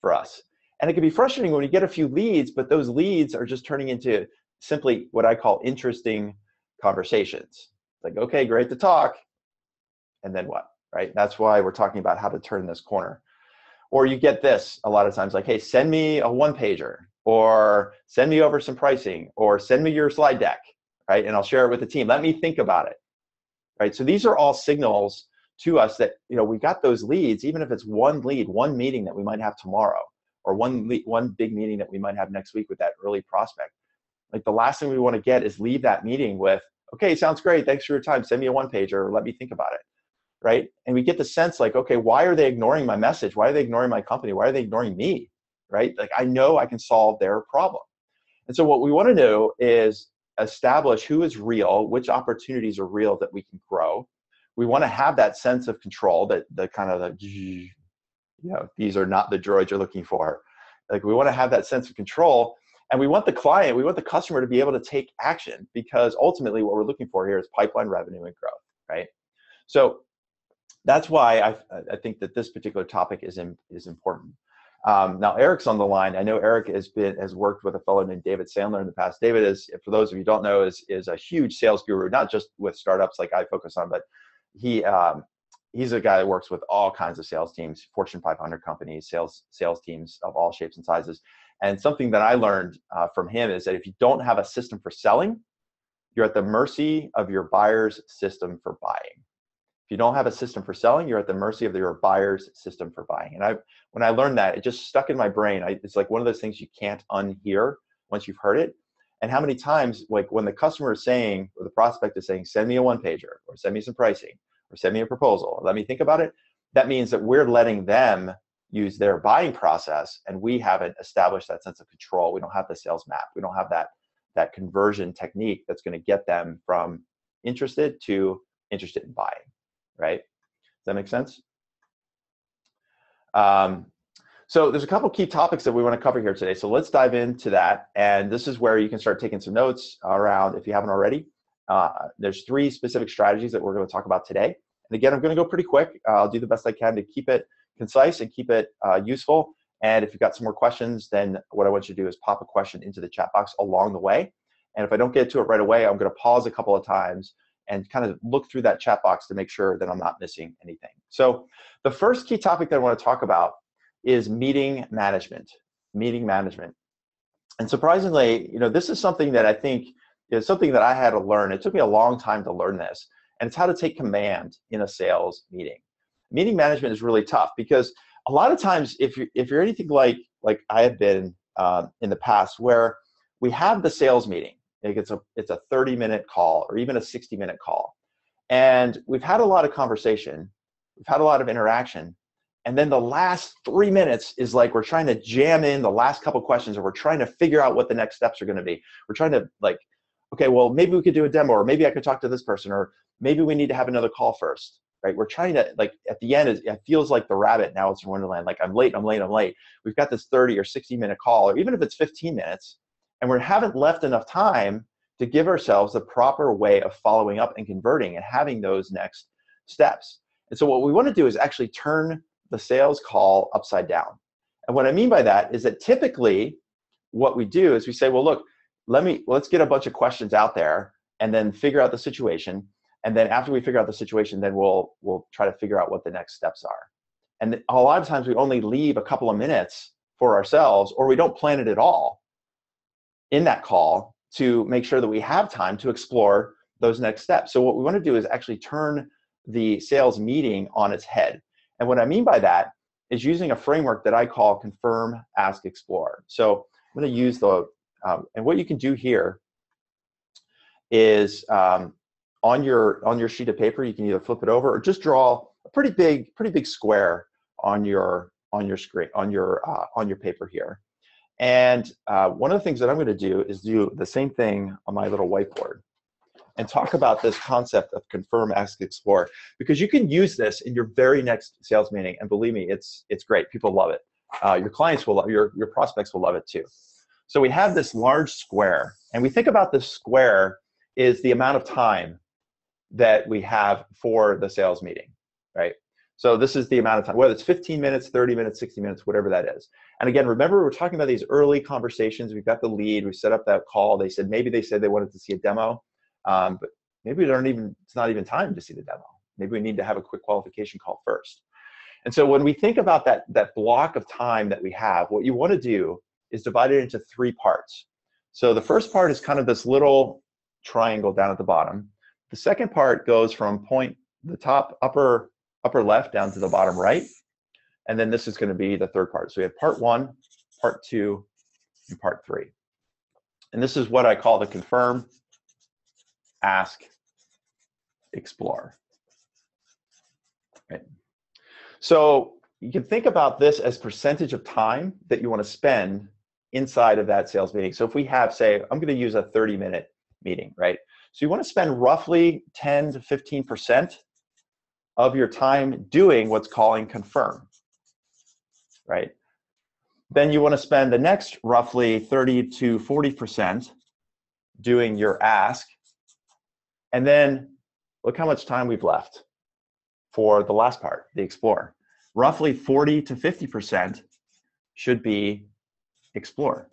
for us. And it can be frustrating when you get a few leads, but those leads are just turning into simply what I call interesting conversations. Like, okay, great to talk. And then what, right? That's why we're talking about how to turn this corner. Or you get this a lot of times, like, hey, send me a 1-pager, or send me over some pricing, or send me your slide deck, right? And I'll share it with the team. Let me think about it, right? So these are all signals to us that, we got those leads, even if it's one lead, one meeting that we might have tomorrow, or one big meeting that we might have next week with that early prospect. Like, the last thing we want to get is leave that meeting with, okay, sounds great, thanks for your time, send me a 1-pager, or let me think about it, right? And we get the sense like, okay, why are they ignoring my message? Why are they ignoring my company? Why are they ignoring me, right? Like, I know I can solve their problem. And so what we want to do is establish who is real, which opportunities are real that we can grow. We want to have that sense of control, that the kind of the, these are not the droids you're looking for. Like, we want to have that sense of control, and we want the customer to be able to take action, because ultimately what we're looking for here is pipeline revenue and growth, right? So that's why I think that this particular topic is important. Now Eric's on the line. I know Eric has worked with a fellow named David Sandler in the past. David is, for those of you who don't know, is a huge sales guru, not just with startups like I focus on, but he's a guy that works with all kinds of sales teams, Fortune 500 companies, sales teams of all shapes and sizes. And something that I learned from him is that if you don't have a system for selling, you're at the mercy of your buyer's system for buying. If you don't have a system for selling, you're at the mercy of your buyer's system for buying. And when I learned that, it just stuck in my brain. It's like one of those things you can't unhear once you've heard it. And how many times, like, when the customer is saying, or the prospect is saying, send me a 1-pager, or send me some pricing, or send me a proposal, or let me think about it, that means that we're letting them use their buying process, and we haven't established that sense of control. We don't have the sales map. We don't have that conversion technique that's going to get them from interested to interested in buying, right? Does that make sense? So there's a couple key topics that we want to cover here today. So let's dive into that. And this is where you can start taking some notes around, if you haven't already. There's 3 specific strategies that we're going to talk about today. And again, I'm going to go pretty quick. I'll do the best I can to keep it concise and keep it useful. And if you've got some more questions, then what I want you to do is pop a question into the chat box along the way. And if I don't get to it right away, I'm going to pause a couple of times and kind of look through that chat box to make sure that I'm not missing anything. So the first key topic that I want to talk about is meeting management. And surprisingly, this is something that I think is something that I had to learn. It took me a long time to learn this, and it's how to take command in a sales meeting. Meeting management is really tough, because a lot of times, if you're anything like I have been in the past, where we have the sales meeting, like it's a 30-minute call or even a 60-minute call, and we've had a lot of conversation, we've had a lot of interaction, and then the last 3 minutes is like we're trying to jam in the last couple questions, or we're trying to figure out what the next steps are going to be. We're trying to, like, okay, well, maybe we could do a demo, or maybe I could talk to this person, or maybe we need to have another call first, right? We're trying to, like, at the end, it feels like the rabbit now it's in Wonderland. Like, I'm late. We've got this 30 or 60-minute call, or even if it's 15 minutes, and we haven't left enough time to give ourselves the proper way of following up and converting and having those next steps. And so what we want to do is actually turn the sales call upside down. And what I mean by that is that typically what we do is we say, well, look, let's get a bunch of questions out there and then figure out the situation. And then after we figure out the situation, then we'll try to figure out what the next steps are. And a lot of times we only leave a couple of minutes for ourselves, or we don't plan it at all in that call to make sure that we have time to explore those next steps. So what we want to do is actually turn the sales meeting on its head. And what I mean by that is using a framework that I call Confirm, Ask, Explore. So I'm going to use and what you can do here is on your sheet of paper, you can either flip it over or just draw a pretty big square on your screen, on your paper here. And one of the things that I'm going to do is do the same thing on my little whiteboard and talk about this concept of Confirm, Ask, Explore, because you can use this in your very next sales meeting, and believe me, it's great. People love it. Your clients will love, your prospects will love it too. So we have this large square, and we think about this square is the amount of time that we have for the sales meeting, right? So this is the amount of time, whether it's 15 minutes, 30 minutes, 60 minutes, whatever that is. And again, remember, we're talking about these early conversations. We've got the lead, we set up that call. Maybe they said they wanted to see a demo, but maybe it's not even time to see the demo. Maybe we need to have a quick qualification call first. And so when we think about that block of time that we have, what you want to do is divide it into 3 parts. So the first part is kind of this little triangle down at the bottom. The second part goes from the top upper left down to the bottom right. And then this is going to be the third part. So we have part 1, part 2, and part 3. And this is what I call the confirm, ask, explore. Right. So you can think about this as percentage of time that you want to spend inside of that sales meeting. So if we have, say, I'm going to use a 30-minute meeting, right? So you want to spend roughly 10 to 15% of your time doing what's calling confirm, right? Then you want to spend the next roughly 30 to 40% doing your ask. And then look how much time we've left for the last part, the explore. Roughly 40 to 50% should be explore.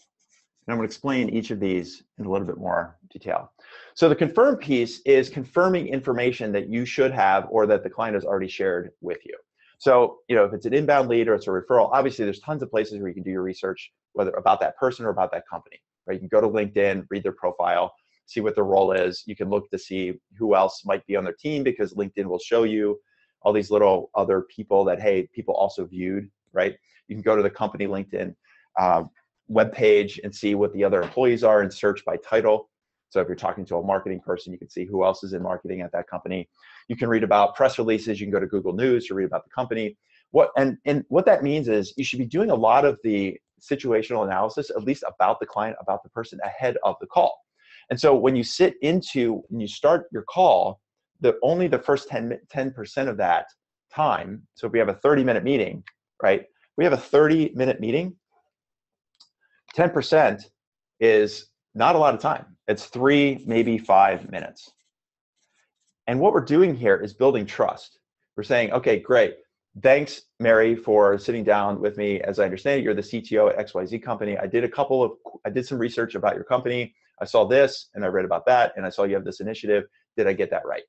And I'm going to explain each of these in a little bit more detail. So the confirm piece is confirming information that you should have or that the client has already shared with you. So, if it's an inbound lead or it's a referral, obviously there's tons of places where you can do your research, whether about that person or about that company, right? You can go to LinkedIn, read their profile, see what their role is. You can look to see who else might be on their team, because LinkedIn will show you all these little other people that, hey, people also viewed, right? You can go to the company LinkedIn webpage and see what the other employees are and search by title. So if you're talking to a marketing person, you can see who else is in marketing at that company. You can read about press releases. You can go to Google News to read about the company. And what that means is you should be doing a lot of the situational analysis, at least about the client, about the person, ahead of the call. And so when you start your call, only the first 10% of that time, so if we have a 30-minute meeting, right? We have a 30-minute meeting, 10% is not a lot of time. It's 3, maybe 5 minutes. And what we're doing here is building trust. We're saying, okay, great. Thanks, Mary, for sitting down with me. As I understand it, you're the CTO at XYZ company. I did some research about your company. I saw this and I read about that, and I saw you have this initiative. Did I get that right?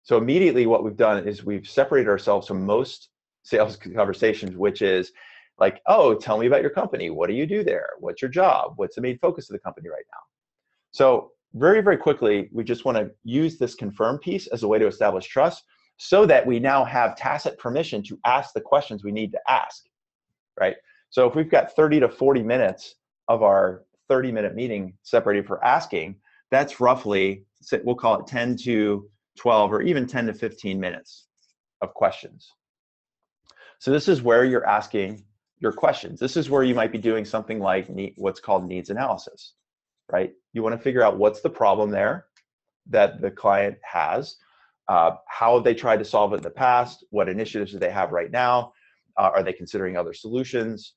So immediately what we've done is we've separated ourselves from most sales conversations, which is like, oh, tell me about your company. What do you do there? What's your job? What's the main focus of the company right now? So very, very quickly, we just want to use this confirm piece as a way to establish trust so that we now have tacit permission to ask the questions we need to ask, right? So if we've got 30 to 40 minutes of our 30-minute meeting separated for asking, that's roughly, we'll call it 10 to 12 or even 10 to 15 minutes of questions. So this is where you're asking your questions. This is where you might be doing something like what's called needs analysis, right? You want to figure out what's the problem there that the client has, how have they tried to solve it in the past, what initiatives do they have right now, are they considering other solutions,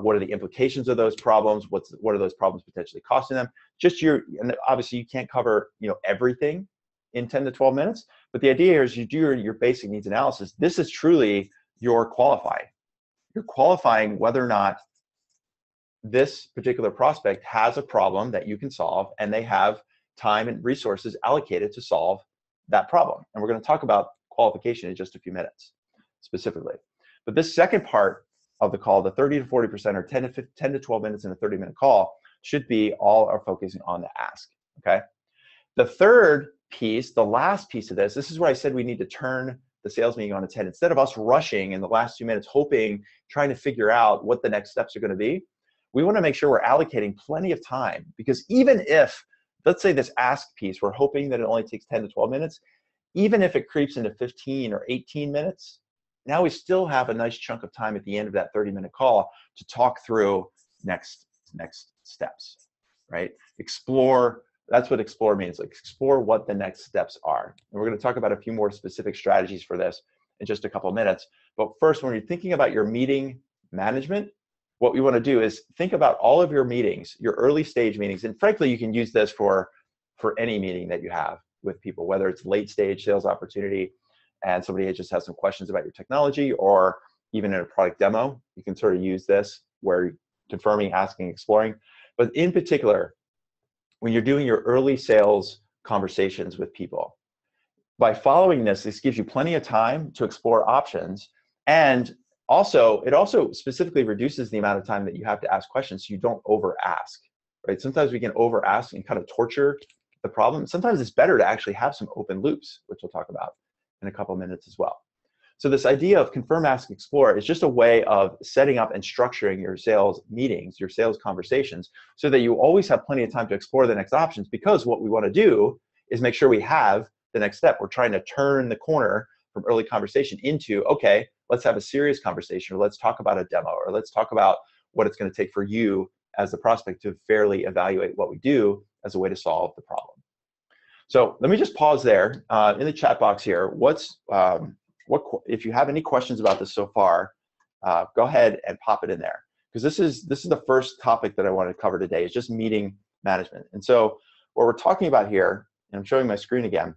what are the implications of those problems, what are those problems potentially costing them. And obviously you can't cover everything in 10 to 12 minutes, but the idea here is you do your basic needs analysis. This is truly your qualifying. You're qualifying whether or not this particular prospect has a problem that you can solve, and they have time and resources allocated to solve that problem. And we're going to talk about qualification in just a few minutes specifically. But this second part of the call, the 30 to 40% or 10 to 12 minutes in a 30-minute call, should be all are focusing on the ask, okay? The third piece, the last piece of this is where I said we need to turn the sales meeting on its head. Instead of us rushing in the last 2 minutes, trying to figure out what the next steps are going to be, we want to make sure we're allocating plenty of time, because even if, let's say this ask piece, we're hoping that it only takes 10 to 12 minutes, even if it creeps into 15 or 18 minutes, now we still have a nice chunk of time at the end of that 30-minute call to talk through next steps, right? Explore, that's what explore means, like explore what the next steps are. And we're going to talk about a few more specific strategies for this in just a couple of minutes. But first, when you're thinking about your meeting management, what we want to do is think about all of your meetings, your early stage meetings, and frankly, you can use this for any meeting that you have. with people, whether it's late stage sales opportunity and somebody just has some questions about your technology, or even in a product demo, you can sort of use this where you're confirming, asking, exploring. But in particular, when you're doing your early sales conversations with people, by following this gives you plenty of time to explore options. And also, it also specifically reduces the amount of time that you have to ask questions so you don't over ask, right? Sometimes we can over ask and kind of torture the problem. Sometimes it's better to actually have some open loops, which we'll talk about in a couple of minutes as well. So this idea of confirm, ask, explore is just a way of setting up and structuring your sales meetings, your sales conversations, so that you always have plenty of time to explore the next options, because what we want to do is make sure we have the next step. We're trying to turn the corner from early conversation into, okay, let's have a serious conversation, or let's talk about a demo, or let's talk about what it's going to take for you as the prospect to fairly evaluate what we do as a way to solve the problem. So let me just pause there. In the chat box here, if you have any questions about this so far, go ahead and pop it in there, because this is the first topic that I want to cover today, is just meeting management. And so what we're talking about here, and I'm showing my screen again,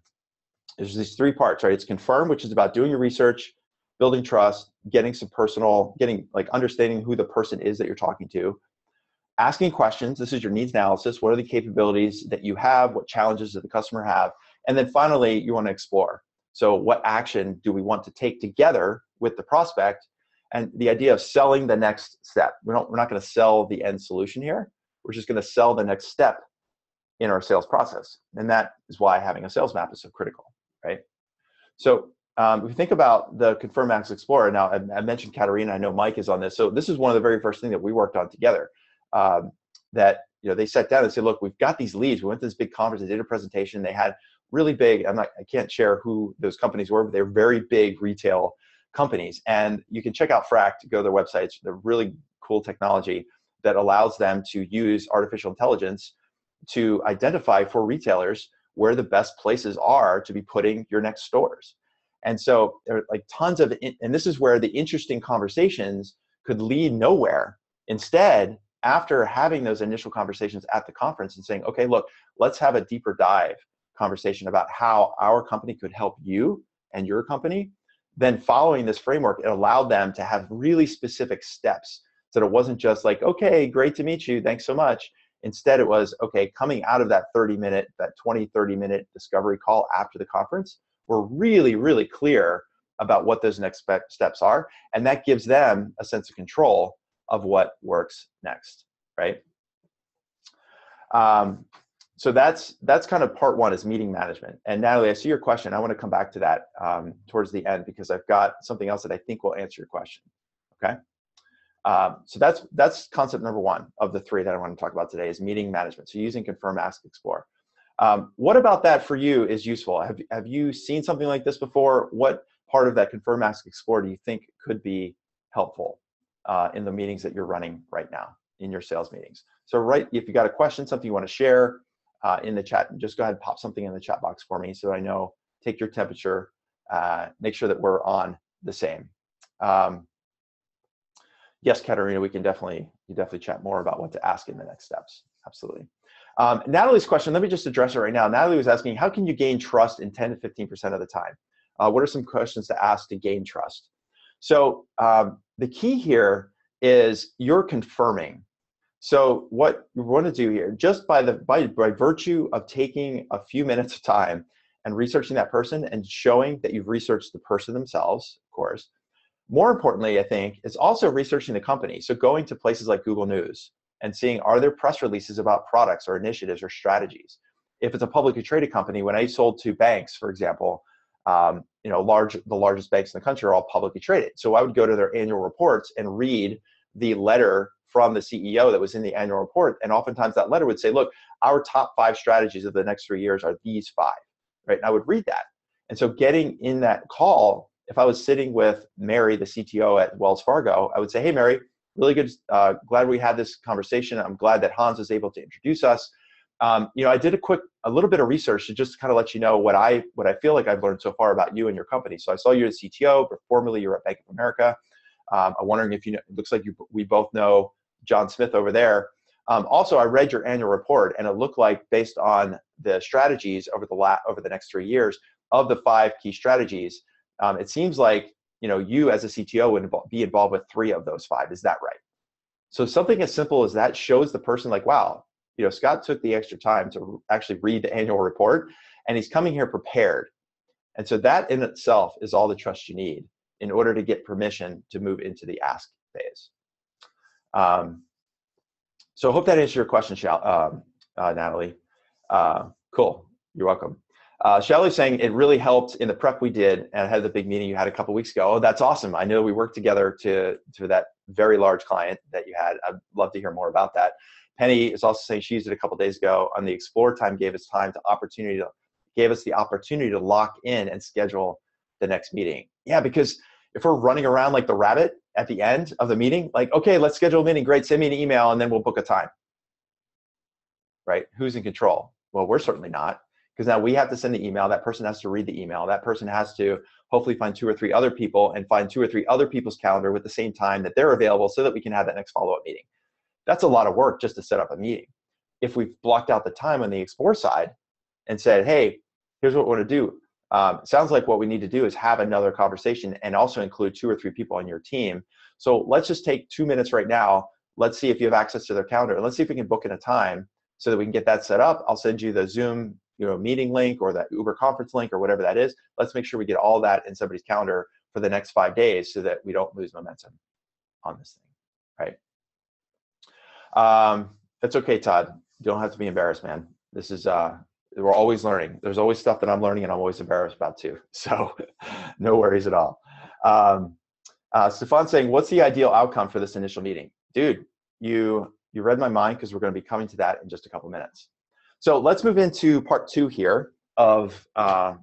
is these three parts, right? It's confirm, which is about doing your research, building trust, getting understanding who the person is that you're talking to, asking questions. This is your needs analysis. What are the capabilities that you have? What challenges does the customer have? And then finally, you want to explore. So what action do we want to take together with the prospect? And the idea of selling the next step. We're not going to sell the end solution here. We're just going to sell the next step in our sales process. And that is why having a sales map is so critical, right? So if you think about the confirm, ask, explore, now I mentioned Katerina, I know Mike is on this. So this is one of the very first things that we worked on together, that they sat down and said, look, we've got these leads. We went to this big conference, they did a presentation, they had really big, I can't share who those companies were, but they're very big retail companies. And you can check out Fract, go to their websites. They're really cool technology that allows them to use artificial intelligence to identify for retailers where the best places are to be putting your next stores. And so there are like tons of, and this is where the interesting conversations could lead nowhere. Instead, after having those initial conversations at the conference and saying, okay, look, let's have a deeper dive conversation about how our company could help you and your company, then following this framework, it allowed them to have really specific steps. So that it wasn't just like, okay, great to meet you, thanks so much. Instead, it was, okay, coming out of that 30-minute discovery call after the conference, we're really, really clear about what those next steps are. And that gives them a sense of control of what works next, right? So that's kind of part one, is meeting management. And Natalie, I see your question. I want to come back to that towards the end, because I've got something else that I think will answer your question, okay? So that's concept number one of the three that I want to talk about today, is meeting management. So using confirm, ask, explore. What about that for you is useful? Have you seen something like this before? What part of that confirm, ask, explore do you think could be helpful in the meetings that you're running right now, in your sales meetings? So if you got a question, something you want to share in the chat, just go ahead and pop something in the chat box for me so I know, take your temperature, make sure that we're on the same. Yes, Katerina, we can definitely chat more about what to ask in the next steps. Absolutely. Natalie's question, let me just address it right now. Natalie was asking, how can you gain trust in 10 to 15% of the time? What are some questions to ask to gain trust? So the key here is you're confirming. So what you want to do here, just by virtue of taking a few minutes of time and researching that person and showing that you've researched the person themselves, of course. More importantly, I think, is also researching the company. So going to places like Google News and seeing, are there press releases about products or initiatives or strategies? If it's a publicly traded company, when I sold to banks, for example, the largest banks in the country are all publicly traded. So I would go to their annual reports and read the letter from the CEO that was in the annual report. And oftentimes that letter would say, look, our top 5 strategies of the next 3 years are these 5, right? And I would read that. And so getting in that call, if I was sitting with Mary, the CTO at Wells Fargo, I would say, hey, Mary, really good. Glad we had this conversation. I'm glad that Hans was able to introduce us. I did a little bit of research to just kind of let you know what I feel like I've learned so far about you and your company. So I saw you're the CTO, but formerly you're at Bank of America. I'm wondering if it looks like we both know John Smith over there. Also, I read your annual report, and it looked like, based on the strategies over the next 3 years, of the 5 key strategies, it seems like you as a CTO would be involved with 3 of those 5. Is that right? So something as simple as that shows the person like, wow, Scott took the extra time to actually read the annual report, and he's coming here prepared. And so that in itself is all the trust you need in order to get permission to move into the ask phase. So I hope that answers your question, Natalie. Cool, you're welcome. Shelly's saying it really helped in the prep we did and ahead of the big meeting you had a couple weeks ago. Oh, that's awesome. I know we worked together to that very large client that you had. I'd love to hear more about that. Penny is also saying she used it a couple days ago on the Explore time, gave us the opportunity to lock in and schedule the next meeting. Yeah, because if we're running around like the rabbit at the end of the meeting, like, okay, let's schedule a meeting, great, send me an email and then we'll book a time, right? Who's in control? Well, we're certainly not, because now we have to send the email, that person has to read the email, that person has to hopefully find 2 or 3 other people and find 2 or 3 other people's calendar with the same time that they're available so that we can have that next follow-up meeting. That's a lot of work just to set up a meeting. If we've blocked out the time on the Explore side and said, hey, here's what we want to do. Sounds like what we need to do is have another conversation and also include 2 or 3 people on your team. So let's just take 2 minutes right now. Let's see if you have access to their calendar. Let's see if we can book in a time so that we can get that set up. I'll send you the Zoom meeting link or that Uber conference link or whatever that is. Let's make sure we get all that in somebody's calendar for the next 5 days so that we don't lose momentum on this thing, right? That's okay, Todd. You don't have to be embarrassed, man. This is, we're always learning. There's always stuff that I'm learning and I'm always embarrassed about too. So no worries at all. Stefan saying, what's the ideal outcome for this initial meeting? Dude, you read my mind, because we're going to be coming to that in just a couple minutes. So let's move into part 2 here of the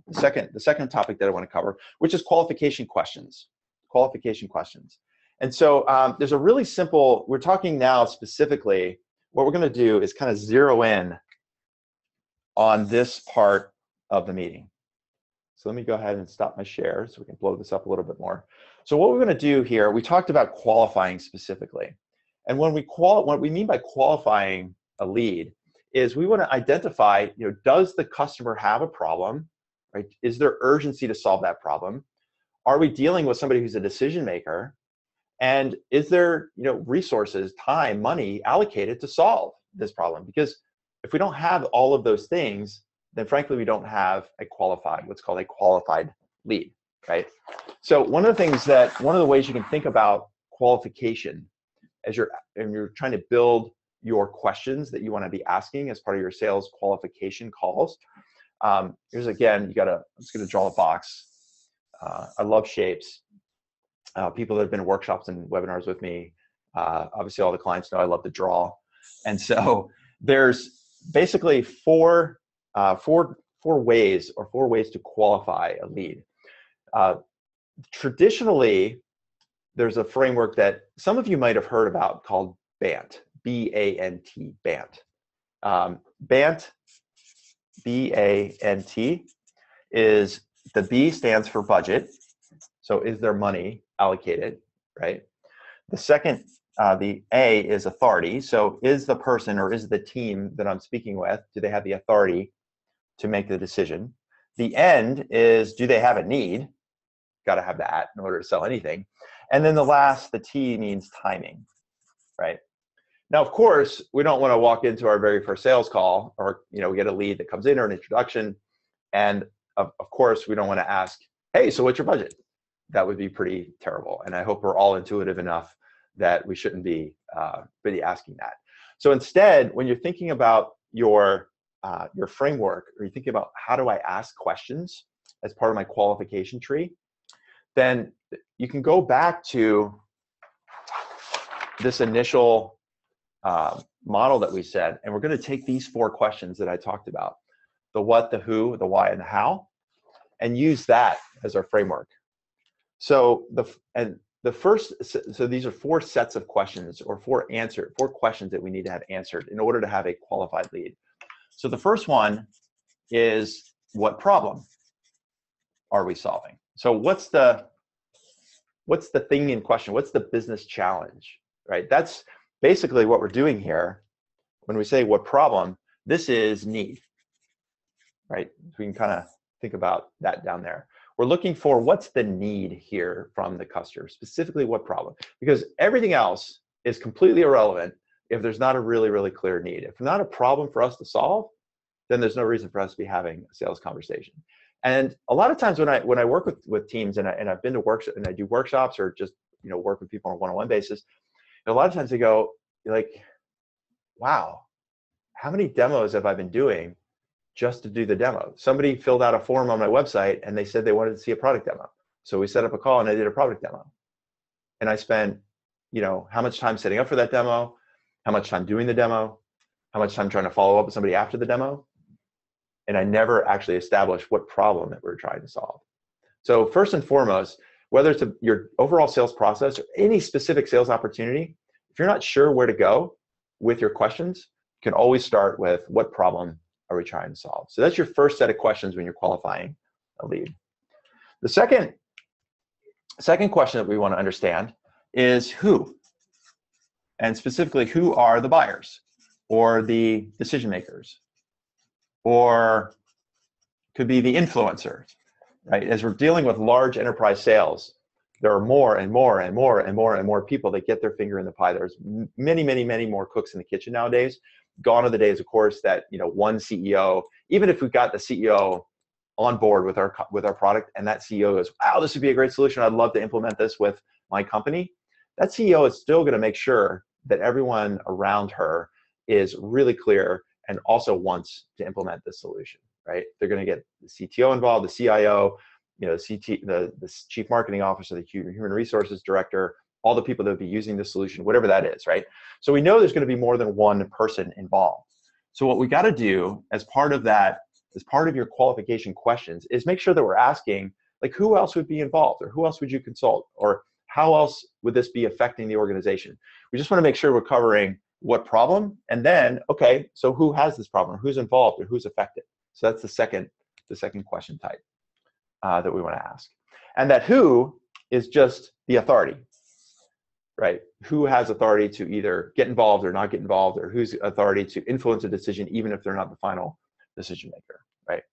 second topic that I want to cover, which is qualification questions. Qualification questions. And so there's a really simple, we're talking now specifically, what we're going to do is kind of zero in on this part of the meeting. So let me go ahead and stop my share so we can blow this up a little bit more. So what we're going to do here, we talked about qualifying specifically. And when what we mean by qualifying a lead is we want to identify, does the customer have a problem, right? Is there urgency to solve that problem? Are we dealing with somebody who's a decision maker? And is there, resources, time, money allocated to solve this problem? Because if we don't have all of those things, then frankly, we don't have what's called a qualified lead, right? So one of the ways you can think about qualification as you're trying to build your questions that you want to be asking as part of your sales qualification calls. Here's again, I'm just going to draw a box. I love shapes. People that have been in workshops and webinars with me, obviously all the clients know I love to draw. And so there's basically four ways to qualify a lead. Traditionally, there's a framework that some of you might have heard about called BANT, B-A-N-T, BANT. BANT, B-A-N-T, is the B stands for budget. So is there money allocated, right? The second, the A is authority. So is the person or is the team that I'm speaking with, do they have the authority to make the decision? The N is, do they have a need? Got to have that in order to sell anything. And then the T means timing, right? Now, of course, we don't want to walk into our very first sales call or, we get a lead that comes in or an introduction. And of course, we don't want to ask, hey, so what's your budget? That would be pretty terrible. And I hope we're all intuitive enough that we shouldn't be really asking that. So instead, when you're thinking about your framework, or you're thinking about how do I ask questions as part of my qualification tree, then you can go back to this initial model that we said, and we're going to take these 4 questions that I talked about, the what, the who, the why, and the how, and use that as our framework. So these are 4 sets of questions, or 4 questions that we need to have answered in order to have a qualified lead. So the first one is, what problem are we solving? So what's the thing in question? What's the business challenge, right? That's basically what we're doing here. when we say what problem, this is need, right? So we can kind of think about that down there. We're looking for what's the need here from the customer, specifically what problem, because everything else is completely irrelevant if there's not a really, really clear need. If not a problem for us to solve, then there's no reason for us to be having a sales conversation. And a lot of times when I work with teams and I've been to workshops and I do workshops or just work with people on a one-on-one basis, a lot of times they go like, wow, how many demos have I been doing just to do the demo? Somebody filled out a form on my website and they said they wanted to see a product demo. So we set up a call and I did a product demo. And I spent, how much time setting up for that demo, how much time doing the demo, how much time trying to follow up with somebody after the demo. And I never actually established what problem that we're trying to solve. So first and foremost, whether it's your overall sales process or any specific sales opportunity, if you're not sure where to go with your questions, you can always start with what problem are we trying to solve? So that's your first set of questions when you're qualifying a lead. The second question that we want to understand is who, and specifically who are the buyers or the decision makers, or could be the influencer, right? As we're dealing with large enterprise sales, there are more and more and more and more and more people that get their finger in the pie. There's many, many, many more cooks in the kitchen nowadays. Gone are the days, of course, that one CEO, even if we've got the CEO on board with our product, and that CEO goes, "Wow, this would be a great solution. I'd love to implement this with my company." That CEO is still going to make sure that everyone around her is really clear and also wants to implement this solution, right? They're going to get the CTO involved, the CIO, the chief marketing officer, the human resources director, all the people that would be using the solution, whatever that is, right? So we know there's going to be more than one person involved. So what we got to do as part of that, as part of your qualification questions, is make sure that we're asking, like, who else would be involved, or who else would you consult, or how else would this be affecting the organization? We just want to make sure we're covering what problem, and then, okay, so who has this problem, who's involved, or who's affected? So that's the second question type that we want to ask. And that who is just the authority, right? Who has authority to either get involved or not get involved, or who's authority to influence a decision even if they're not the final decision maker, right?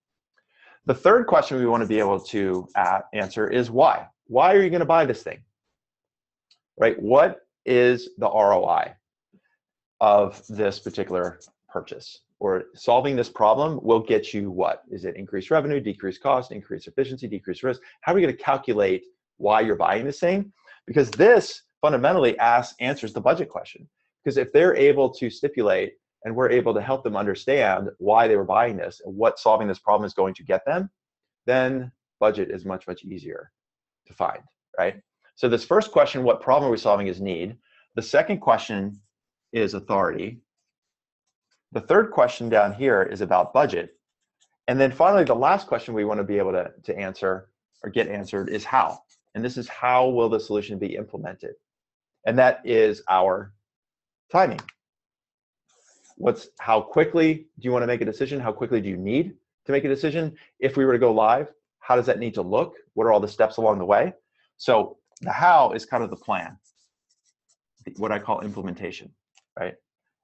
The third question we want to be able to answer is why. Why are you going to buy this thing, right? What is the ROI of this particular purchase? Or solving this problem will get you what? Is it increased revenue, decreased cost, increased efficiency, decreased risk? How are we going to calculate why you're buying this thing? Because this fundamentally answers the budget question. Because if they're able to stipulate and we're able to help them understand why they were buying this and what solving this problem is going to get them, then budget is much, much easier to find, right? So this first question, what problem are we solving, is need. The second question is authority. The third question down here is about budget. And then finally, the last question we want to be able to answer or get answered is how. And this is, how will the solution be implemented? And that is our timing. How quickly do you want to make a decision? How quickly do you need to make a decision? If we were to go live, how does that need to look? What are all the steps along the way? So the how is kind of the plan, what I call implementation, right?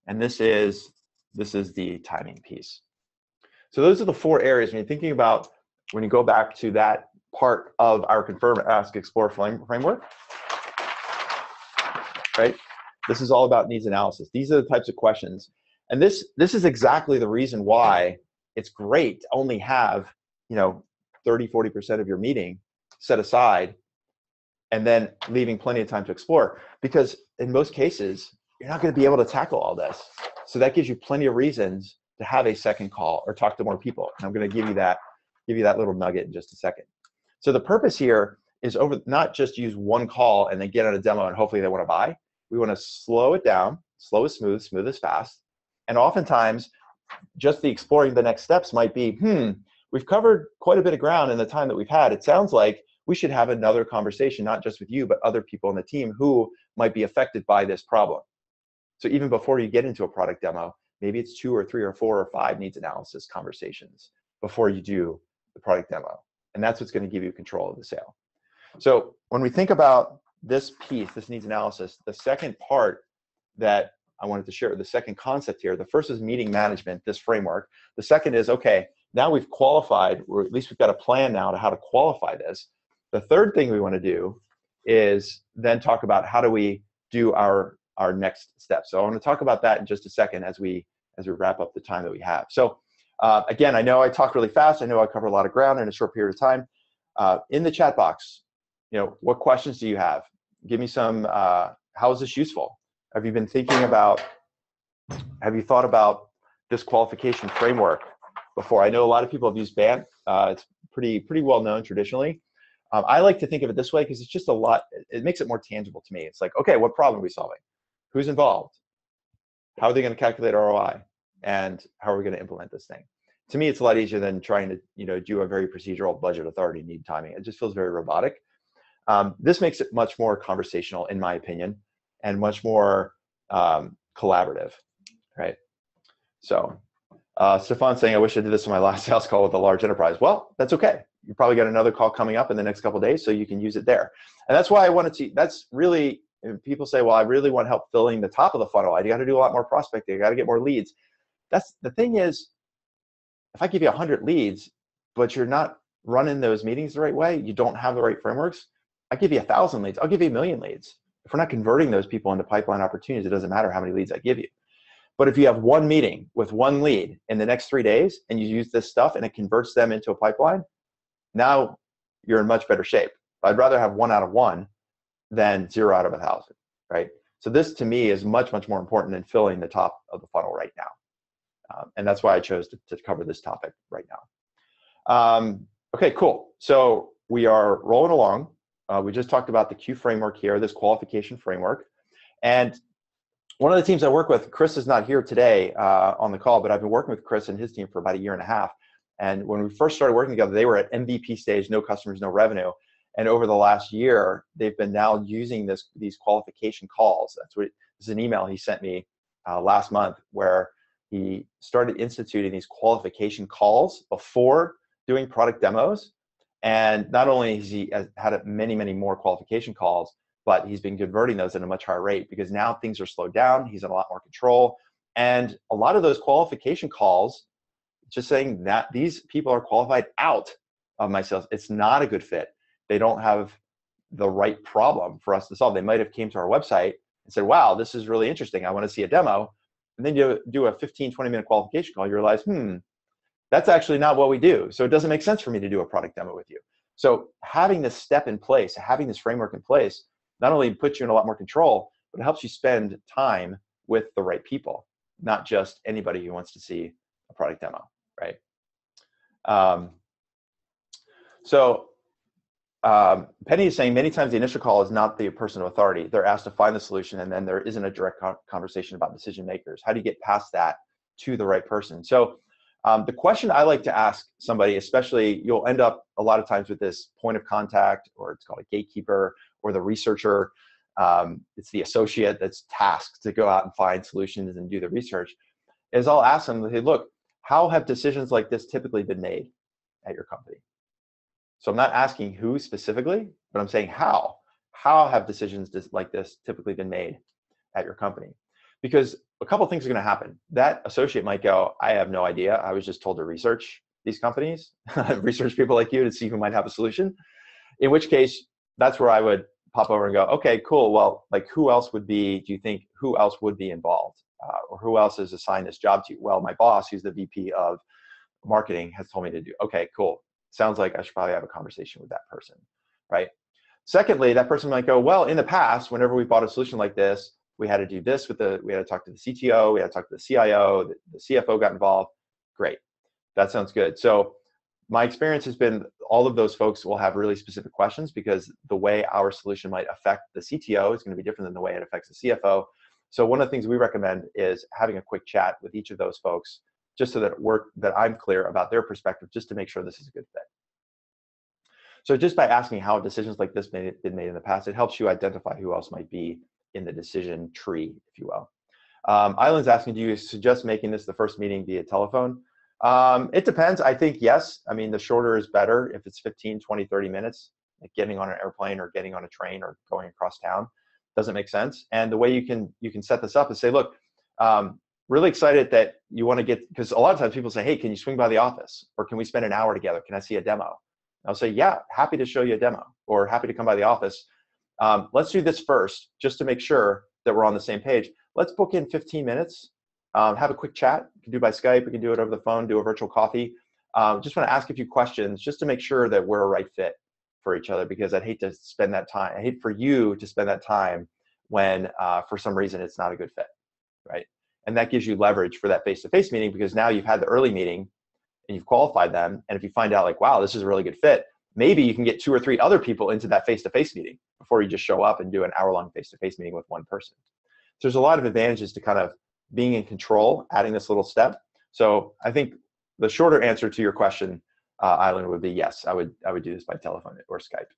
And this is the timing piece. So those are the four areas when you're thinking about, when you go back to that part of our Confirm, Ask, Explore framework, right? This is all about needs analysis. These are the types of questions. And this is exactly the reason why it's great to only have 30–40% of your meeting set aside and then leaving plenty of time to explore, because in most cases you're not going to be able to tackle all this. So that gives you plenty of reasons to have a second call or talk to more people. And I'm going to give you that little nugget in just a second. So the purpose here is not just use one call and then get on a demo and hopefully they want to buy. We want to slow it down, slow is smooth, smooth is fast. And oftentimes, just the exploring the next steps might be, we've covered quite a bit of ground in the time that we've had. It sounds like we should have another conversation, not just with you, but other people on the team who might be affected by this problem. So even before you get into a product demo, maybe it's 2 or 3 or 4 or 5 needs analysis conversations before you do the product demo. And that's what's going to give you control of the sale. So when we think about this piece, this needs analysis, the second part that I wanted to share. The second concept here, the first is meeting management, this framework. The second is, okay, now we've qualified, or at least we've got a plan now to how to qualify this. The third thing we want to do is then talk about how do we do our next step. So I want to talk about that in just a second as we wrap up the time that we have. So again, I know I talk really fast. I know I cover a lot of ground in a short period of time. In the chat box, what questions do you have? Give me some, how is this useful? Have you been thinking about, have you thought about this qualification framework before? I know a lot of people have used BANT. It's pretty well known traditionally. I like to think of it this way because it's just a lot, it makes it more tangible to me. It's like, okay, what problem are we solving? Who's involved? How are they going to calculate ROI? And how are we going to implement this thing? To me, it's a lot easier than trying to do a very procedural budget authority need timing. It just feels very robotic. This makes it much more conversational, in my opinion, and much more collaborative, right? So Stefan's saying, I wish I did this on my last sales call with a large enterprise. Well, that's okay. You probably got another call coming up in the next couple of days, so you can use it there. And that's why I wanted to, that's really, people say, well, I really want help filling the top of the funnel. I got to do a lot more prospecting. I got to get more leads. That's the thing is, if I give you 100 leads, but you're not running those meetings the right way, you don't have the right frameworks, I give you 1,000 leads. I'll give you 1,000,000 leads. If we're not converting those people into pipeline opportunities, it doesn't matter how many leads I give you. But if you have one meeting with one lead in the next 3 days and you use this stuff and it converts them into a pipeline, now you're in much better shape. I'd rather have 1 out of 1 than 0 out of 1,000, right? So this to me is much, much more important than filling the top of the funnel right now. And that's why I chose to cover this topic right now. Okay, cool. So we are rolling along. We just talked about the Q framework here, this qualification framework. And one of the teams I work with, Chris is not here today on the call, but I've been working with Chris and his team for about 1.5 years. And when we first started working together, they were at MVP stage, no customers, no revenue. And over the last year, they've been now using these qualification calls. This is an email he sent me last month where he started instituting these qualification calls before doing product demos. And not only has he had many, many more qualification calls, but he's been converting those at a much higher rate because now things are slowed down. He's in a lot more control. And a lot of those qualification calls, just saying that these people are qualified out of my sales. It's not a good fit. They don't have the right problem for us to solve. They might have came to our website and said, wow, this is really interesting. I want to see a demo. And then you do a 15, 20-minute qualification call. You realize, that's actually not what we do. So it doesn't make sense for me to do a product demo with you. So having this step in place, having this framework in place, not only puts you in a lot more control, but it helps you spend time with the right people, not just anybody who wants to see a product demo, right? Penny is saying many times the initial call is not the person of authority. They're asked to find the solution, and then there isn't a direct conversation about decision makers. How do you get past that to the right person? So the question I like to ask somebody, especially you'll end up a lot of times with this point of contact, or it's called a gatekeeper, or the researcher. It's the associate that's tasked to go out and find solutions and do the research, is I'll ask them, hey, look, how have decisions like this typically been made at your company? So I'm not asking who specifically, but I'm saying how. How have decisions like this typically been made at your company? Because a couple things are going to happen. That associate might go, I have no idea. I was just told to research these companies, research people like you to see who might have a solution. In which case, that's where I would pop over and go, okay, cool. Well, like who else would be, do you think, who else would be involved? Or who else is assigned this job to you? Well, my boss, who's the VP of marketing, has told me to do. Okay, cool. Sounds like I should probably have a conversation with that person, right? Secondly, that person might go, well, in the past, whenever we bought a solution like this, we had to do this we had to talk to the CTO, we had to talk to the CIO, the CFO got involved. Great, that sounds good. So my experience has been all of those folks will have really specific questions because the way our solution might affect the CTO is going to be different than the way it affects the CFO. So one of the things we recommend is having a quick chat with each of those folks, just so that I'm clear about their perspective, just to make sure this is a good fit. So just by asking how decisions like this been made in the past, it helps you identify who else might be in the decision tree, if you will. Island's asking, do you suggest making this the first meeting via telephone? It depends. I think yes. I mean, the shorter is better. If it's 15, 20, 30 minutes, like getting on an airplane or getting on a train or going across town, doesn't make sense. And the way you can set this up is say, look, Really excited that you want to get, because a lot of times people say, hey, can you swing by the office? Or can we spend an hour together? Can I see a demo? I'll say, yeah, happy to show you a demo, or happy to come by the office. Let's do this first, just to make sure that we're on the same page. Let's book in 15 minutes, have a quick chat. We can do by Skype, we can do it over the phone, do a virtual coffee. Just want to ask a few questions just to make sure that we're a right fit for each other, because I'd hate to spend that time. I hate for you to spend that time when for some reason it's not a good fit, right? And that gives you leverage for that face-to-face meeting, because now you've had the early meeting and you've qualified them. And if you find out like, wow, this is a really good fit, maybe you can get 2 or 3 other people into that face-to-face meeting before you just show up and do an hour-long face-to-face meeting with one person. So there's a lot of advantages to kind of being in control, adding this little step. So I think the shorter answer to your question, Island, would be yes, I would do this by telephone or Skype.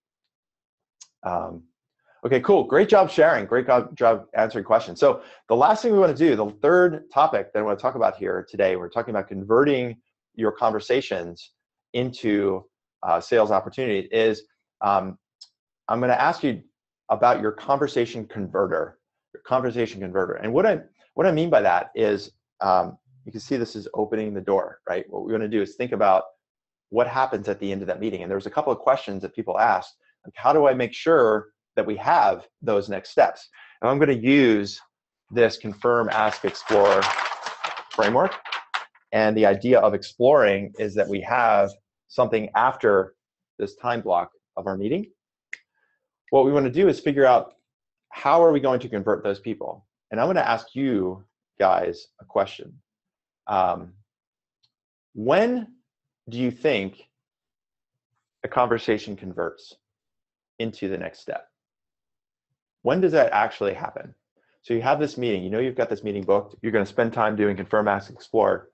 Okay, cool. Great job sharing. Great job answering questions. So the last thing we want to do, the third topic that I want to talk about here today, we're talking about converting your conversations into sales opportunities, is I'm going to ask you about your conversation converter. And what I mean by that is, you can see this is opening the door, right? What we're going to do is think about what happens at the end of that meeting. And there was a couple of questions that people asked, like, how do I make sure that we have those next steps? And I'm going to use this Confirm, Ask, Explore framework. And the idea of exploring is that we have something after this time block of our meeting. What we want to do is figure out, how are we going to convert those people? And I'm going to ask you guys a question. When do you think a conversation converts into the next step? When does that actually happen? So you have this meeting, you know you've got this meeting booked, you're going to spend time doing Confirm, Ask, Explore.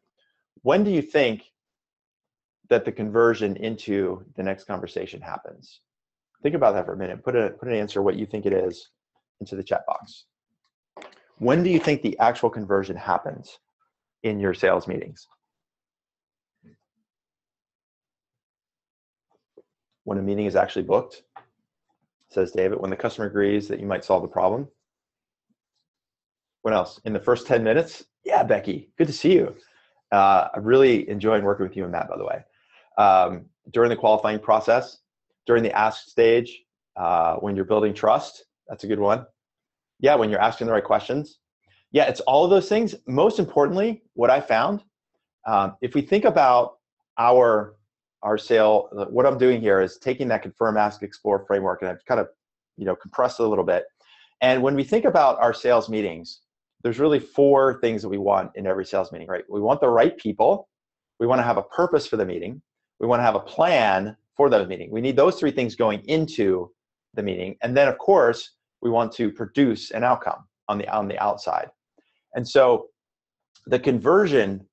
When do you think that the conversion into the next conversation happens? Think about that for a minute. Put an answer, what you think it is, into the chat box. When do you think the actual conversion happens in your sales meetings? When a meeting is actually booked, says David. When the customer agrees that you might solve the problem. What else? In the first 10 minutes? Yeah, Becky, good to see you. I'm really enjoying working with you and Matt, by the way. During the qualifying process, during the ask stage, when you're building trust, that's a good one. Yeah, when you're asking the right questions. Yeah, it's all of those things. Most importantly, what I found, if we think about our sale, what I'm doing here is taking that Confirm, Ask, Explore framework, and I've kind of compressed it a little bit. And when we think about our sales meetings, there's really 4 things that we want in every sales meeting, right? We want the right people. We want to have a purpose for the meeting. We want to have a plan for the meeting. We need those 3 things going into the meeting. And then, of course, we want to produce an outcome on the outside. And so the conversion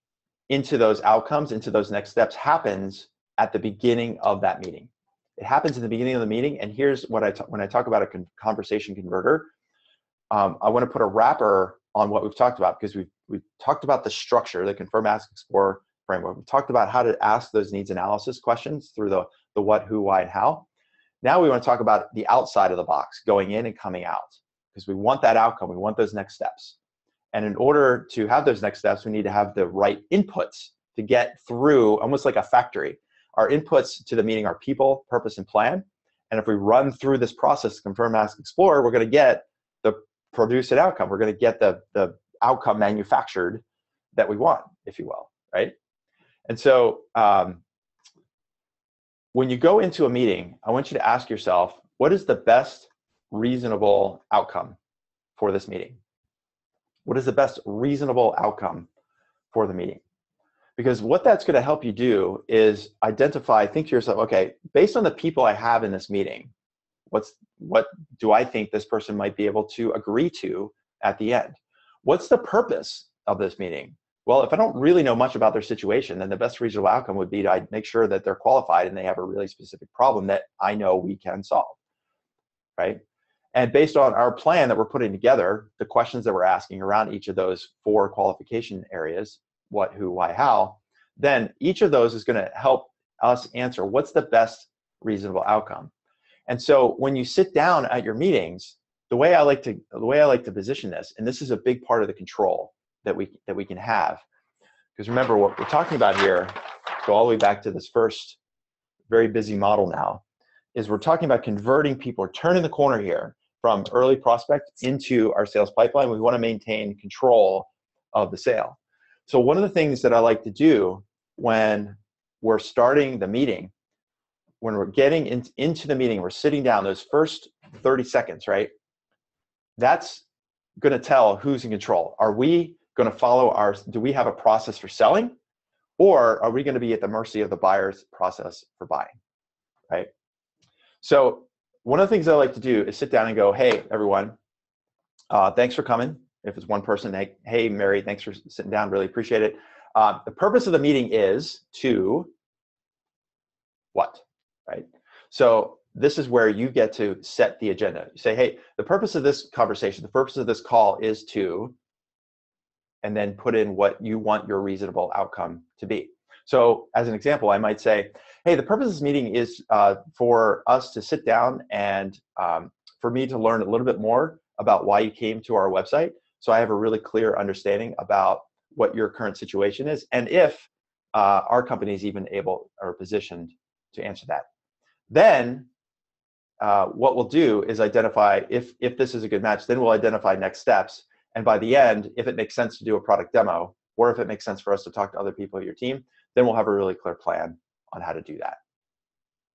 into those outcomes, into those next steps, happens at the beginning of that meeting. It happens in the beginning of the meeting. And here's what when I talk about a conversation converter, I want to put a wrapper on what we've talked about, because we've talked about the structure, the Confirm, Ask, Explore framework. We've talked about how to ask those needs analysis questions through the what, who, why, and how. Now we want to talk about the outside of the box, going in and coming out, because we want that outcome. We want those next steps. And in order to have those next steps, we need to have the right inputs to get through, almost like a factory. Our inputs to the meeting are people, purpose, and plan. And if we run through this process, Confirm, Ask, Explore, we're going to get the produced outcome. We're going to get the outcome manufactured that we want, if you will, right? And so when you go into a meeting, I want you to ask yourself, what is the best reasonable outcome for this meeting? What is the best reasonable outcome for the meeting? Because what that's going to help you do is identify, think to yourself, okay, based on the people I have in this meeting, what do I think this person might be able to agree to at the end? What's the purpose of this meeting? Well, if I don't really know much about their situation, then the best reasonable outcome would be to make sure that they're qualified and they have a really specific problem that I know we can solve, right? And based on our plan that we're putting together, the questions that we're asking around each of those 4 qualification areas, what, who, why, how, then each of those is going to help us answer what's the best reasonable outcome. And so when you sit down at your meetings, the way I like to position this, and this is a big part of the control that we can have. Because remember, what we're talking about here, go all the way back to this first very busy model now, is we're talking about converting people, or turning the corner here from early prospect into our sales pipeline. We want to maintain control of the sale. So one of the things that I like to do when we're starting the meeting, when we're getting into the meeting, we're sitting down, those first 30 seconds, right? That's going to tell who's in control. Are we going to follow do we have a process for selling, or are we going to be at the mercy of the buyer's process for buying, right? So one of the things I like to do is sit down and go, hey, everyone, thanks for coming. If it's one person, hey, Mary, thanks for sitting down, really appreciate it. The purpose of the meeting is to what, right? So this is where you get to set the agenda. You say, hey, the purpose of this conversation, the purpose of this call is to, and then put in what you want your reasonable outcome to be. So as an example, I might say, hey, the purpose of this meeting is for us to sit down and for me to learn a little bit more about why you came to our website, so I have a really clear understanding about what your current situation is, and if our company is even able or positioned to answer that. Then what we'll do is identify if this is a good match, then we'll identify next steps. And by the end, if it makes sense to do a product demo, or if it makes sense for us to talk to other people at your team, then we'll have a really clear plan on how to do that,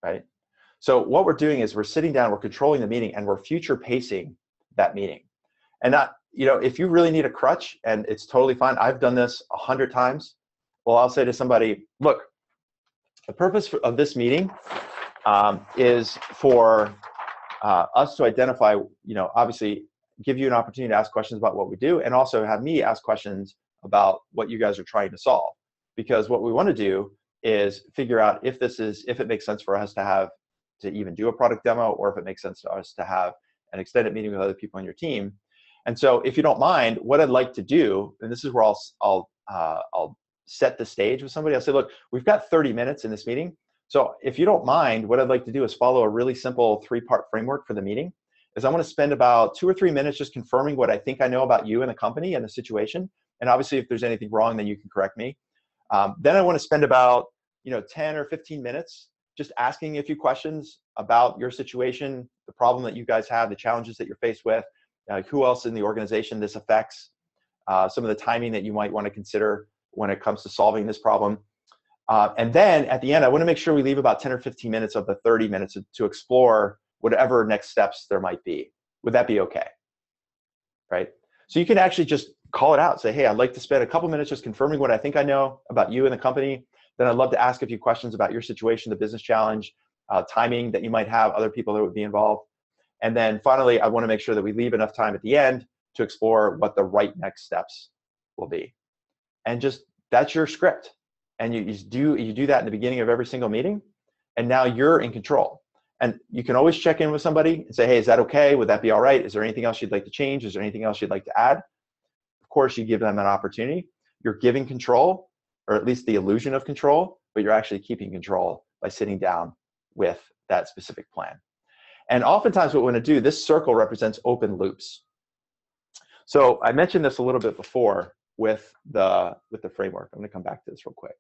right? So what we're doing is we're sitting down, we're controlling the meeting, and we're future pacing that meeting. And not, if you really need a crutch, and it's totally fine, I've done this 100 times. Well, I'll say to somebody, look, the purpose of this meeting is for us to identify, obviously give you an opportunity to ask questions about what we do, and also have me ask questions about what you guys are trying to solve. Because what we want to do is figure out if it makes sense for us to even do a product demo, or if it makes sense to us to have an extended meeting with other people on your team. And so if you don't mind, what I'd like to do, and this is where I'll set the stage with somebody. I'll say, look, we've got 30 minutes in this meeting. So if you don't mind, what I'd like to do is follow a really simple 3-part framework for the meeting. Is I want to spend about 2 or 3 minutes just confirming what I think I know about you and the company and the situation. And obviously, if there's anything wrong, then you can correct me. Then I want to spend about 10 or 15 minutes just asking a few questions about your situation, the problem that you guys have, the challenges that you're faced with, who else in the organization this affects, some of the timing that you might want to consider when it comes to solving this problem. And then at the end, I want to make sure we leave about 10 or 15 minutes of the 30 minutes to explore whatever next steps there might be. Would that be okay? Right? So you can actually just call it out. Say, hey, I'd like to spend a couple minutes just confirming what I think I know about you and the company. Then I'd love to ask a few questions about your situation, the business challenge, timing that you might have, other people that would be involved. And then finally, I want to make sure that we leave enough time at the end to explore what the right next steps will be. And just, that's your script. And you do that in the beginning of every single meeting. And now you're in control. And you can always check in with somebody and say, hey, is that okay? Would that be all right? Is there anything else you'd like to change? Is there anything else you'd like to add? Of course, you give them an opportunity. You're giving control, or at least the illusion of control, but you're actually keeping control by sitting down with that specific plan. And oftentimes what we want to do, this circle represents open loops. So I mentioned this a little bit before with the framework. I'm going to come back to this real quick.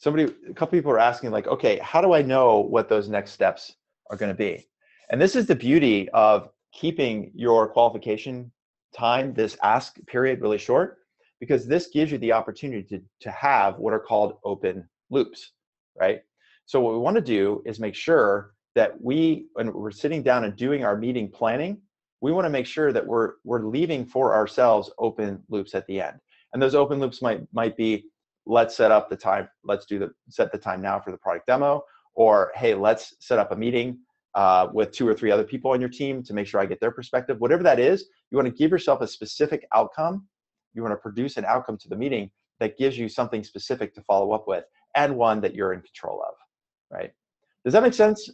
A couple people are asking, like, okay, how do I know what those next steps are going to be? And this is the beauty of keeping your qualification time, this ask period, really short, because this gives you the opportunity to have what are called open loops, right? So what we want to do is make sure that when we're sitting down and doing our meeting planning, we want to make sure that we're leaving for ourselves open loops at the end. And those open loops might be, let's set up the time, set the time now for the product demo, or hey, let's set up a meeting with 2 or 3 other people on your team to make sure I get their perspective. Whatever that is, you want to give yourself a specific outcome. You want to produce an outcome to the meeting that gives you something specific to follow up with, and one that you're in control of, right? Does that make sense?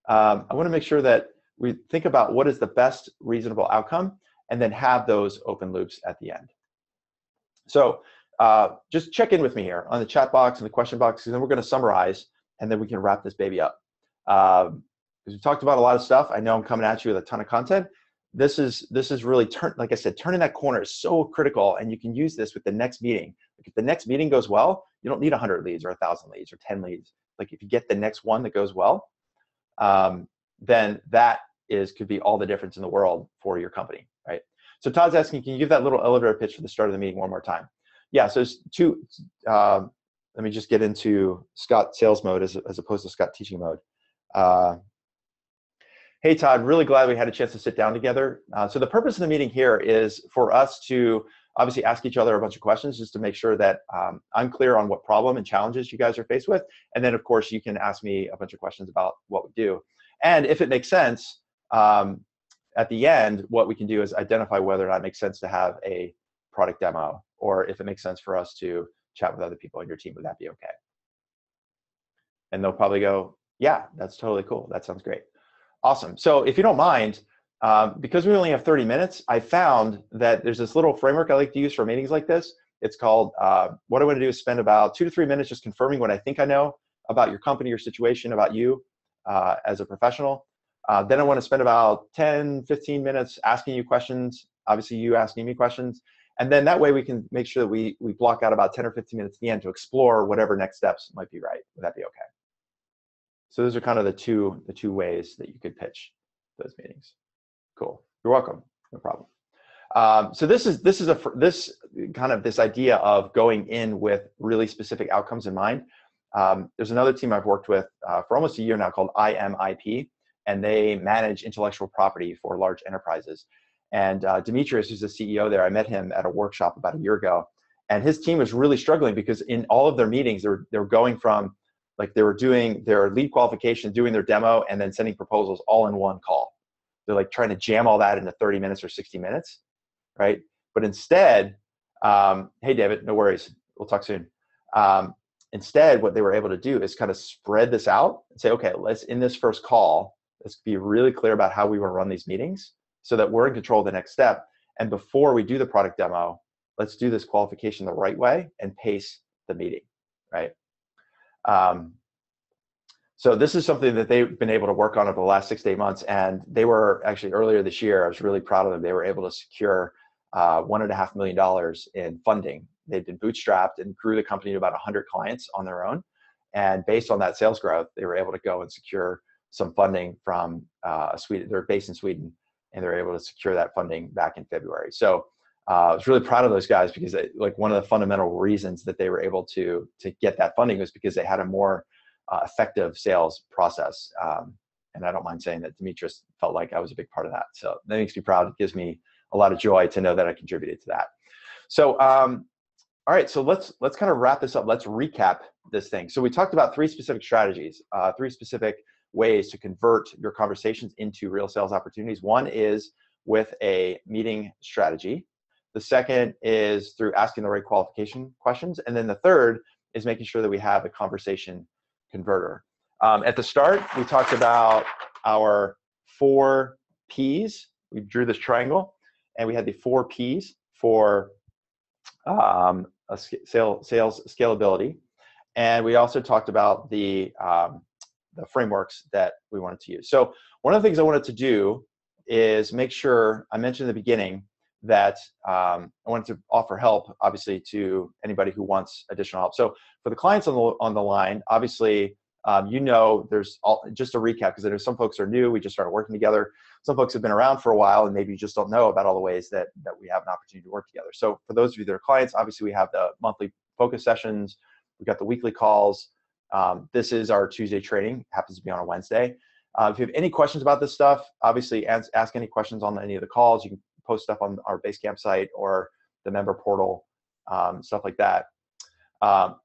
I want to make sure that we think about what is the best reasonable outcome, and then have those open loops at the end. So just check in with me here on the chat box and the question box, and then we're going to summarize, and then we can wrap this baby up. Because we talked about a lot of stuff. I know I'm coming at you with a ton of content, this is really like I said, turning that corner is so critical, and you can use this with the next meeting. Like if the next meeting goes well, you don't need 100 leads or 1,000 leads or 10 leads. Like if you get the next one that goes well, then that could be all the difference in the world for your company, right? So Todd's asking, can you give that little elevator pitch for the start of the meeting one more time? Yeah, so it's two. Let me just get into Scott sales mode as opposed to Scott teaching mode. Hey, Todd, really glad we had a chance to sit down together. So the purpose of the meeting here is for us to obviously ask each other a bunch of questions just to make sure that I'm clear on what problem and challenges you guys are faced with. And then, of course, you can ask me a bunch of questions about what we do. And if it makes sense, at the end, what we can do is identify whether or not it makes sense to have a product demo, or if it makes sense for us to chat with other people on your team. Would that be okay? And they'll probably go, yeah, that's totally cool. That sounds great. Awesome. So if you don't mind, because we only have 30 minutes, I found that there's this little framework I like to use for meetings like this. It's called, what I want to do is spend about 2 to 3 minutes just confirming what I think I know about your company, your situation, about you as a professional. Then I want to spend about 10, 15 minutes asking you questions, obviously you asking me questions. And then that way we can make sure that we block out about 10 or 15 minutes at the end to explore whatever next steps might be right. Would that be okay? So those are kind of the two ways that you could pitch those meetings. Cool. You're welcome. No problem. So this idea of going in with really specific outcomes in mind. There's another team I've worked with for almost a year now called IMIP, and they manage intellectual property for large enterprises. And Demetrius, who's the CEO there, I met him at a workshop about a year ago, and his team was really struggling because in all of their meetings, they were going from, like, they were doing their lead qualification, doing their demo, and then sending proposals all in one call. They're like trying to jam all that into 30 minutes or 60 minutes, right? But instead, hey, David, no worries. We'll talk soon. Instead, what they were able to do is kind of spread this out and say, okay, in this first call, let's be really clear about how we want to run these meetings so that we're in control of the next step. And before we do the product demo, let's do this qualification the right way and pace the meeting, right? So this is something that they've been able to work on over the last 6 to 8 months. And they were actually earlier this year, I was really proud of them. They were able to secure $1.5 million in funding. They'd been bootstrapped and grew the company to about 100 clients on their own. And based on that sales growth, they were able to go and secure some funding from Sweden. They're based in Sweden, and they're able to secure that funding back in February. So I was really proud of those guys because one of the fundamental reasons that they were able to get that funding was because they had a more effective sales process. And I don't mind saying that Demetrius felt like I was a big part of that. So that makes me proud. It gives me a lot of joy to know that I contributed to that. So, all right, so let's kind of wrap this up. Let's recap this thing. So we talked about 3 specific strategies, 3 specific ways to convert your conversations into real sales opportunities. One is with a meeting strategy. The second is through asking the right qualification questions. And then the third is making sure that we have a conversation converter. At the start, we talked about our 4 Ps. We drew this triangle, and we had the 4 Ps for sales scalability. And we also talked about the frameworks that we wanted to use. So one of the things I wanted to do is make sure, I mentioned in the beginning that I wanted to offer help, obviously, to anybody who wants additional help. So for the clients on the line, obviously, there's just a recap, because there's some folks are new. We just started working together. Some folks have been around for a while, and maybe you just don't know about all the ways that we have an opportunity to work together. So for those of you that are clients, obviously we have the monthly focus sessions. We've got the weekly calls. This is our Tuesday training. It happens to be on a Wednesday. If you have any questions about this stuff, obviously ask any questions on any of the calls. You can post stuff on our Basecamp site or the member portal, stuff like that.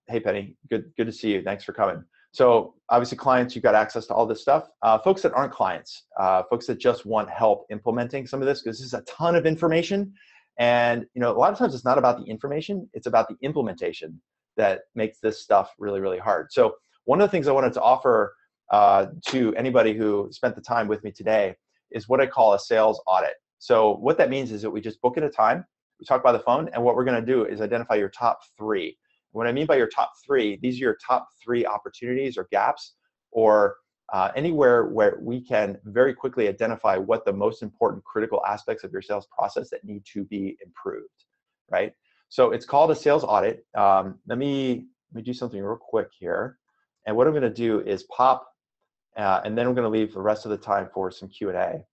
Hey, Penny, good to see you. Thanks for coming. So obviously clients, you've got access to all this stuff. Folks that aren't clients, folks that just want help implementing some of this, because this is a ton of information. And a lot of times it's not about the information, it's about the implementation that makes this stuff really, really hard. So one of the things I wanted to offer to anybody who spent the time with me today is what I call a sales audit. So what that means is that we just book at a time, we talk by the phone, and what we're going to do is identify your top 3. What I mean by your top 3, these are your top 3 opportunities or gaps or anywhere where we can very quickly identify what the most important critical aspects of your sales process that need to be improved, right? So it's called a sales audit. Let me do something real quick here. And what I'm going to do is pop, and then we're going to leave the rest of the time for some Q&A.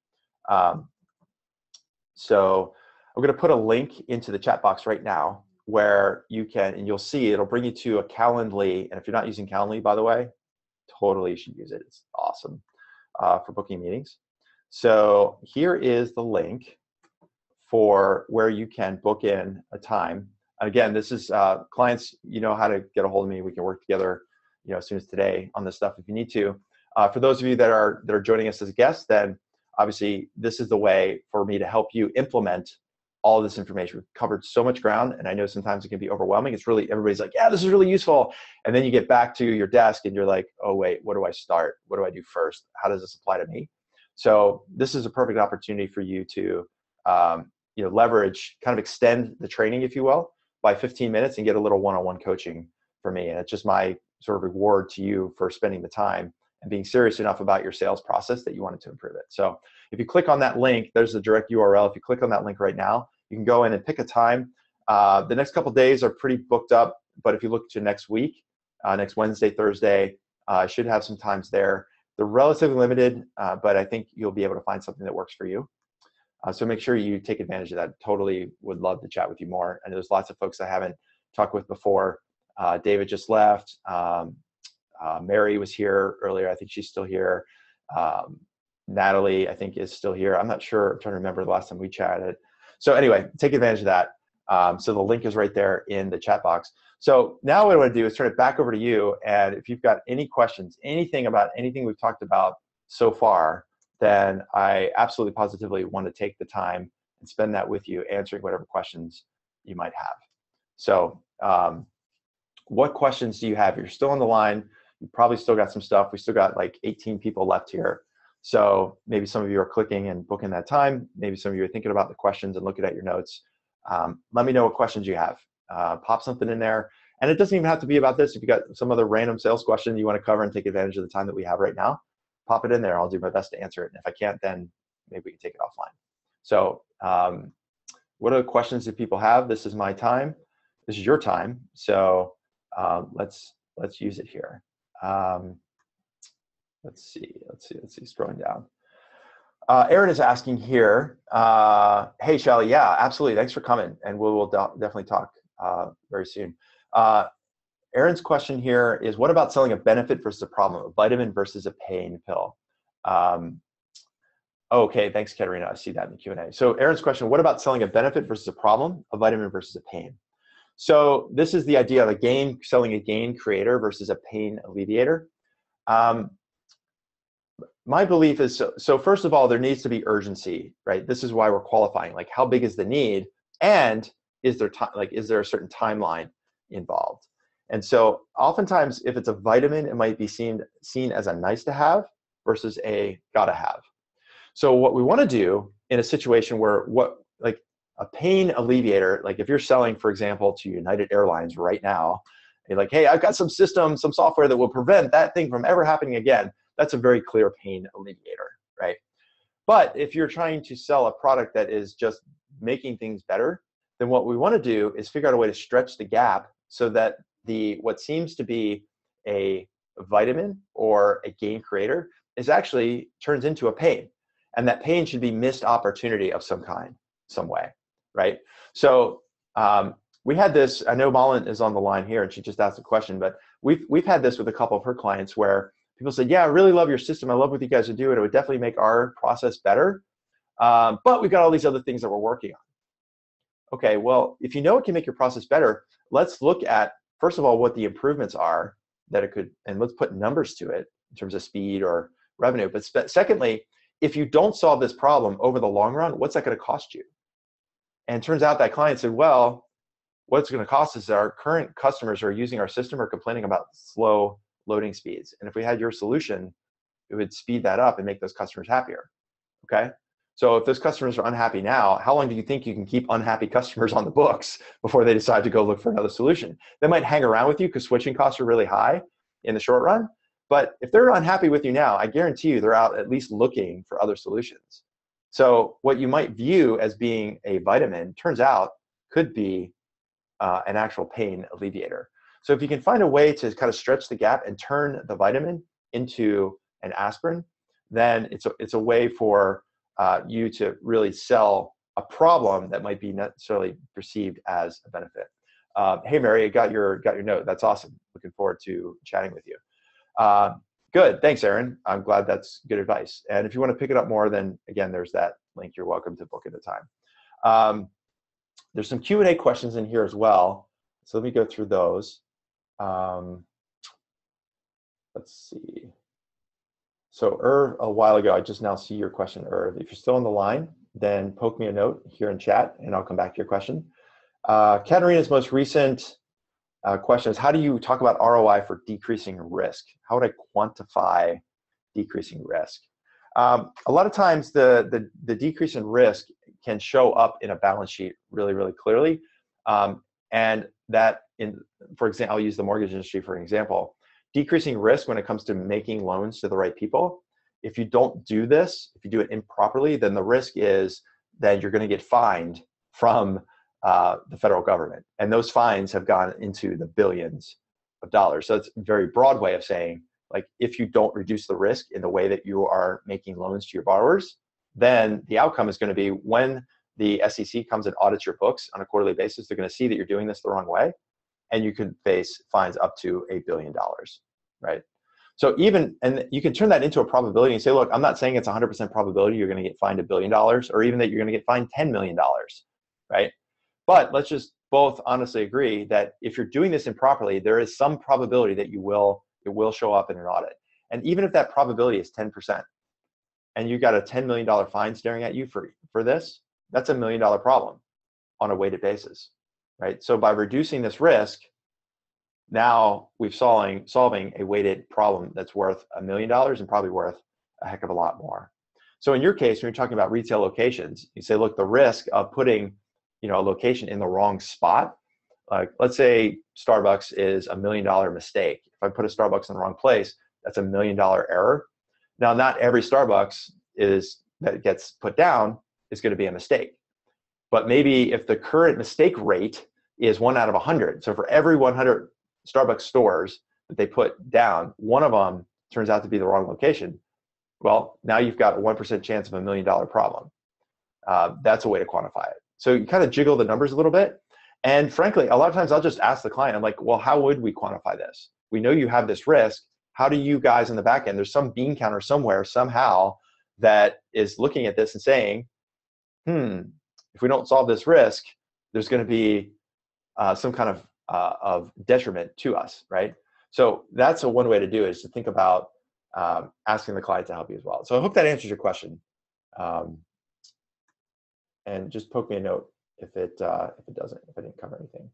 So I'm going to put a link into the chat box right now where you can, and you'll see it'll bring you to a Calendly. And if you're not using Calendly, by the way, totally you should use it. It's awesome for booking meetings. So here is the link for where you can book in a time. Again, this is clients, you know how to get a hold of me. We can work together, you know, as soon as today on this stuff if you need to. For those of you that are joining us as guests, then obviously this is the way for me to help you implement all of this information. We've covered so much ground, and I know sometimes it can be overwhelming. It's really, everybody's like, yeah, this is really useful. And then you get back to your desk and you're like, oh wait, what do I start? What do I do first? How does this apply to me? So this is a perfect opportunity for you to you know, leverage, kind of extend the training, if you will, by 15 minutes and get a little one-on-one coaching for me. And it's just my sort of reward to you for spending the time and being serious enough about your sales process that you wanted to improve it. So if you click on that link, there's the direct URL. If you click on that link right now, you can go in and pick a time. The next couple of days are pretty booked up, but if you look to next week, next Wednesday, Thursday, I should have some times there. They're relatively limited, but I think you'll be able to find something that works for you. So make sure you take advantage of that. Totally would love to chat with you more. And there's lots of folks I haven't talked with before. David just left. Mary was here earlier. I think she's still here. Natalie, I think, is still here. I'm not sure. I'm trying to remember the last time we chatted. So anyway, take advantage of that. So the link is right there in the chat box. So now what I want to do is turn it back over to you. And if you've got any questions, anything about anything we've talked about so far, then I absolutely positively want to take the time and spend that with you, answering whatever questions you might have. So what questions do you have? If you're still on the line, you probably still got some stuff. We still got like 18 people left here. So maybe some of you are clicking and booking that time. Maybe some of you are thinking about the questions and looking at your notes. Let me know what questions you have. Pop something in there. And it doesn't even have to be about this. If you got some other random sales question you want to cover and take advantage of the time that we have right now, pop it in there. I'll do my best to answer it. And if I can't, then maybe we can take it offline. So what other questions do people have? This is my time. This is your time. So let's use it here. Let's see, scrolling down. Aaron is asking here, hey, Shelly, yeah, absolutely. Thanks for coming. And we'll definitely talk very soon. Aaron's question here is, what about selling a benefit versus a problem, a vitamin versus a pain pill? Okay, thanks, Katerina. I see that in the Q&A. So Aaron's question, what about selling a benefit versus a problem, a vitamin versus a pain? So this is the idea of selling a gain creator versus a pain alleviator. My belief is, so first of all, there needs to be urgency, right? This is why we're qualifying. Like, how big is the need, and is there a certain timeline involved? And so oftentimes, if it's a vitamin, it might be seen as a nice to have versus a gotta have. So what we want to do in a situation where like a pain alleviator, like if you're selling, for example, to United Airlines right now, you're like, hey, I've got some system, some software that will prevent that thing from ever happening again. That's a very clear pain alleviator, right? But if you're trying to sell a product that is just making things better, then what we want to do is figure out a way to stretch the gap so that what seems to be a vitamin or a gain creator is actually turns into a pain. And that pain should be missed opportunity of some kind, some way, right? So we had this, I know Malin is on the line here and she just asked a question, but we've had this with a couple of her clients where people said, yeah, I really love your system. I love what you guys are doing. It would definitely make our process better. But we've got all these other things that we're working on. Okay, well, if you know it can make your process better, let's look at, first of all, what the improvements are that it could, and let's put numbers to it in terms of speed or revenue. But secondly, if you don't solve this problem over the long run, what's that going to cost you? And it turns out that client said, well, what it's going to cost is that our current customers who are using our system are complaining about slow loading speeds. And if we had your solution, it would speed that up and make those customers happier, okay? So if those customers are unhappy now, how long do you think you can keep unhappy customers on the books before they decide to go look for another solution? They might hang around with you because switching costs are really high in the short run, But if they're unhappy with you now, I guarantee you they're out at least looking for other solutions. So what you might view as being a vitamin turns out could be an actual pain alleviator. So if you can find a way to kind of stretch the gap and turn the vitamin into an aspirin, then it's a way for you to really sell a problem that might be necessarily perceived as a benefit. Hey, Mary, I got your note. That's awesome. Looking forward to chatting with you. Good. Thanks, Aaron. I'm glad that's good advice. And if you want to pick it up more, then again, there's that link. You're welcome to book at a time. There's some Q&A questions in here as well. So let me go through those. Let's see. So Irv, a while ago, I just now see your question, Irv. If you're still on the line, then poke me a note here in chat and I'll come back to your question. Katerina's most recent question is, how do you talk about ROI for decreasing risk? How would I quantify decreasing risk? A lot of times the decrease in risk can show up in a balance sheet really, really clearly. And that, for example, I'll use the mortgage industry for an example. Decreasing risk when it comes to making loans to the right people. If you don't do this, if you do it improperly, then the risk is that you're going to get fined from the federal government. And those fines have gone into the billions of dollars. So it's a very broad way of saying, like, if you don't reduce the risk in the way that you are making loans to your borrowers, then the outcome is going to be when the SEC comes and audits your books on a quarterly basis, they're going to see that you're doing this the wrong way, and you could face fines up to $1 billion, right? So and you can turn that into a probability and say, look, I'm not saying it's 100% probability you're going to get fined $1 billion, or even that you're going to get fined $10 million, right? But let's just both honestly agree that if you're doing this improperly, there is some probability that it will show up in an audit. And even if that probability is 10%, and you got a $10 million fine staring at you for this, that's $1 million problem on a weighted basis, right? So by reducing this risk, now we've solving a weighted problem that's worth $1 million and probably worth a heck of a lot more. So in your case, when you're talking about retail locations, you say, look, the risk of putting a location in the wrong spot, like let's say Starbucks is $1 million mistake. If I put a Starbucks in the wrong place, that's $1 million error. Now, not every Starbucks that gets put down is going to be a mistake. But maybe if the current mistake rate is 1 out of 100, so for every 100 Starbucks stores that they put down, one of them turns out to be the wrong location, well, now you've got a 1% chance of $1 million problem. That's a way to quantify it. So you kind of jiggle the numbers a little bit. And frankly, a lot of times I'll just ask the client, I'm like, well, how would we quantify this? We know you have this risk. How do you guys in the back end, there's some bean counter somewhere, somehow, that is looking at this and saying, if we don't solve this risk, there's going to be some kind of detriment to us, right? So that's one way to do it, is to think about asking the client to help you as well. So I hope that answers your question. And just poke me a note if it doesn't, if I didn't cover anything.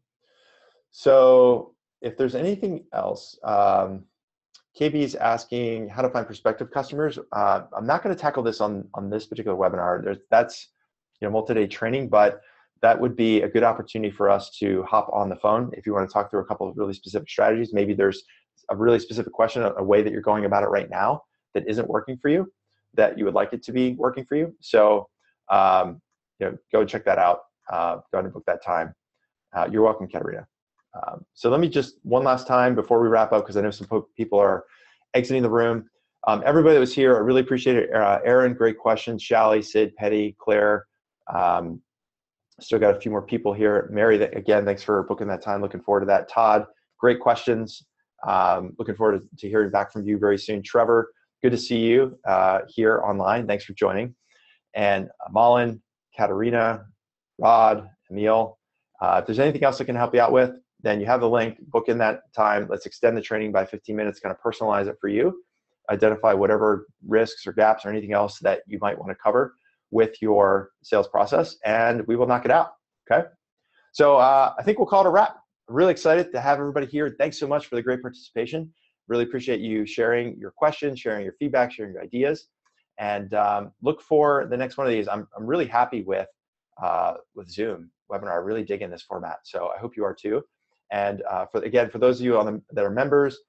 So if there's anything else, KB is asking how to find prospective customers. I'm not going to tackle this on this particular webinar. That's multi-day training, but that would be a good opportunity for us to hop on the phone if you want to talk through a couple of really specific strategies. Maybe there's a really specific question, a way that you're going about it right now that isn't working for you, that you would like it to be working for you. So go and check that out. Go ahead and book that time. You're welcome, Katerina. So let me just one last time before we wrap up, because I know some people are exiting the room. Everybody that was here, I really appreciate it. Aaron, great questions. Shally, Sid, Petty, Claire. Still got a few more people here. Mary, again, thanks for booking that time. Looking forward to that. Todd, great questions. Looking forward to hearing back from you very soon. Trevor, good to see you here online. Thanks for joining. And Malin, Katerina, Rod, Emil. If there's anything else I can help you out with, then you have the link. Book in that time. Let's extend the training by 15 minutes, kind of personalize it for you. Identify whatever risks or gaps or anything else that you might want to cover with your sales process, and we will knock it out, okay? So I think we'll call it a wrap. I'm really excited to have everybody here. Thanks so much for the great participation. Really appreciate you sharing your questions, sharing your feedback, sharing your ideas, and look for the next one of these. I'm really happy with Zoom webinar. I really dig in this format, so I hope you are too. And for those of you that are members,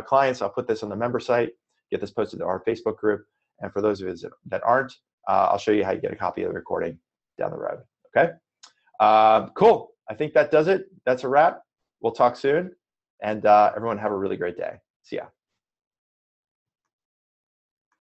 clients, I'll put this on the member site, get this posted to our Facebook group. And for those of you that aren't, I'll show you how you get a copy of the recording down the road. Okay? Cool. I think that does it. That's a wrap. We'll talk soon. And everyone have a really great day. See ya.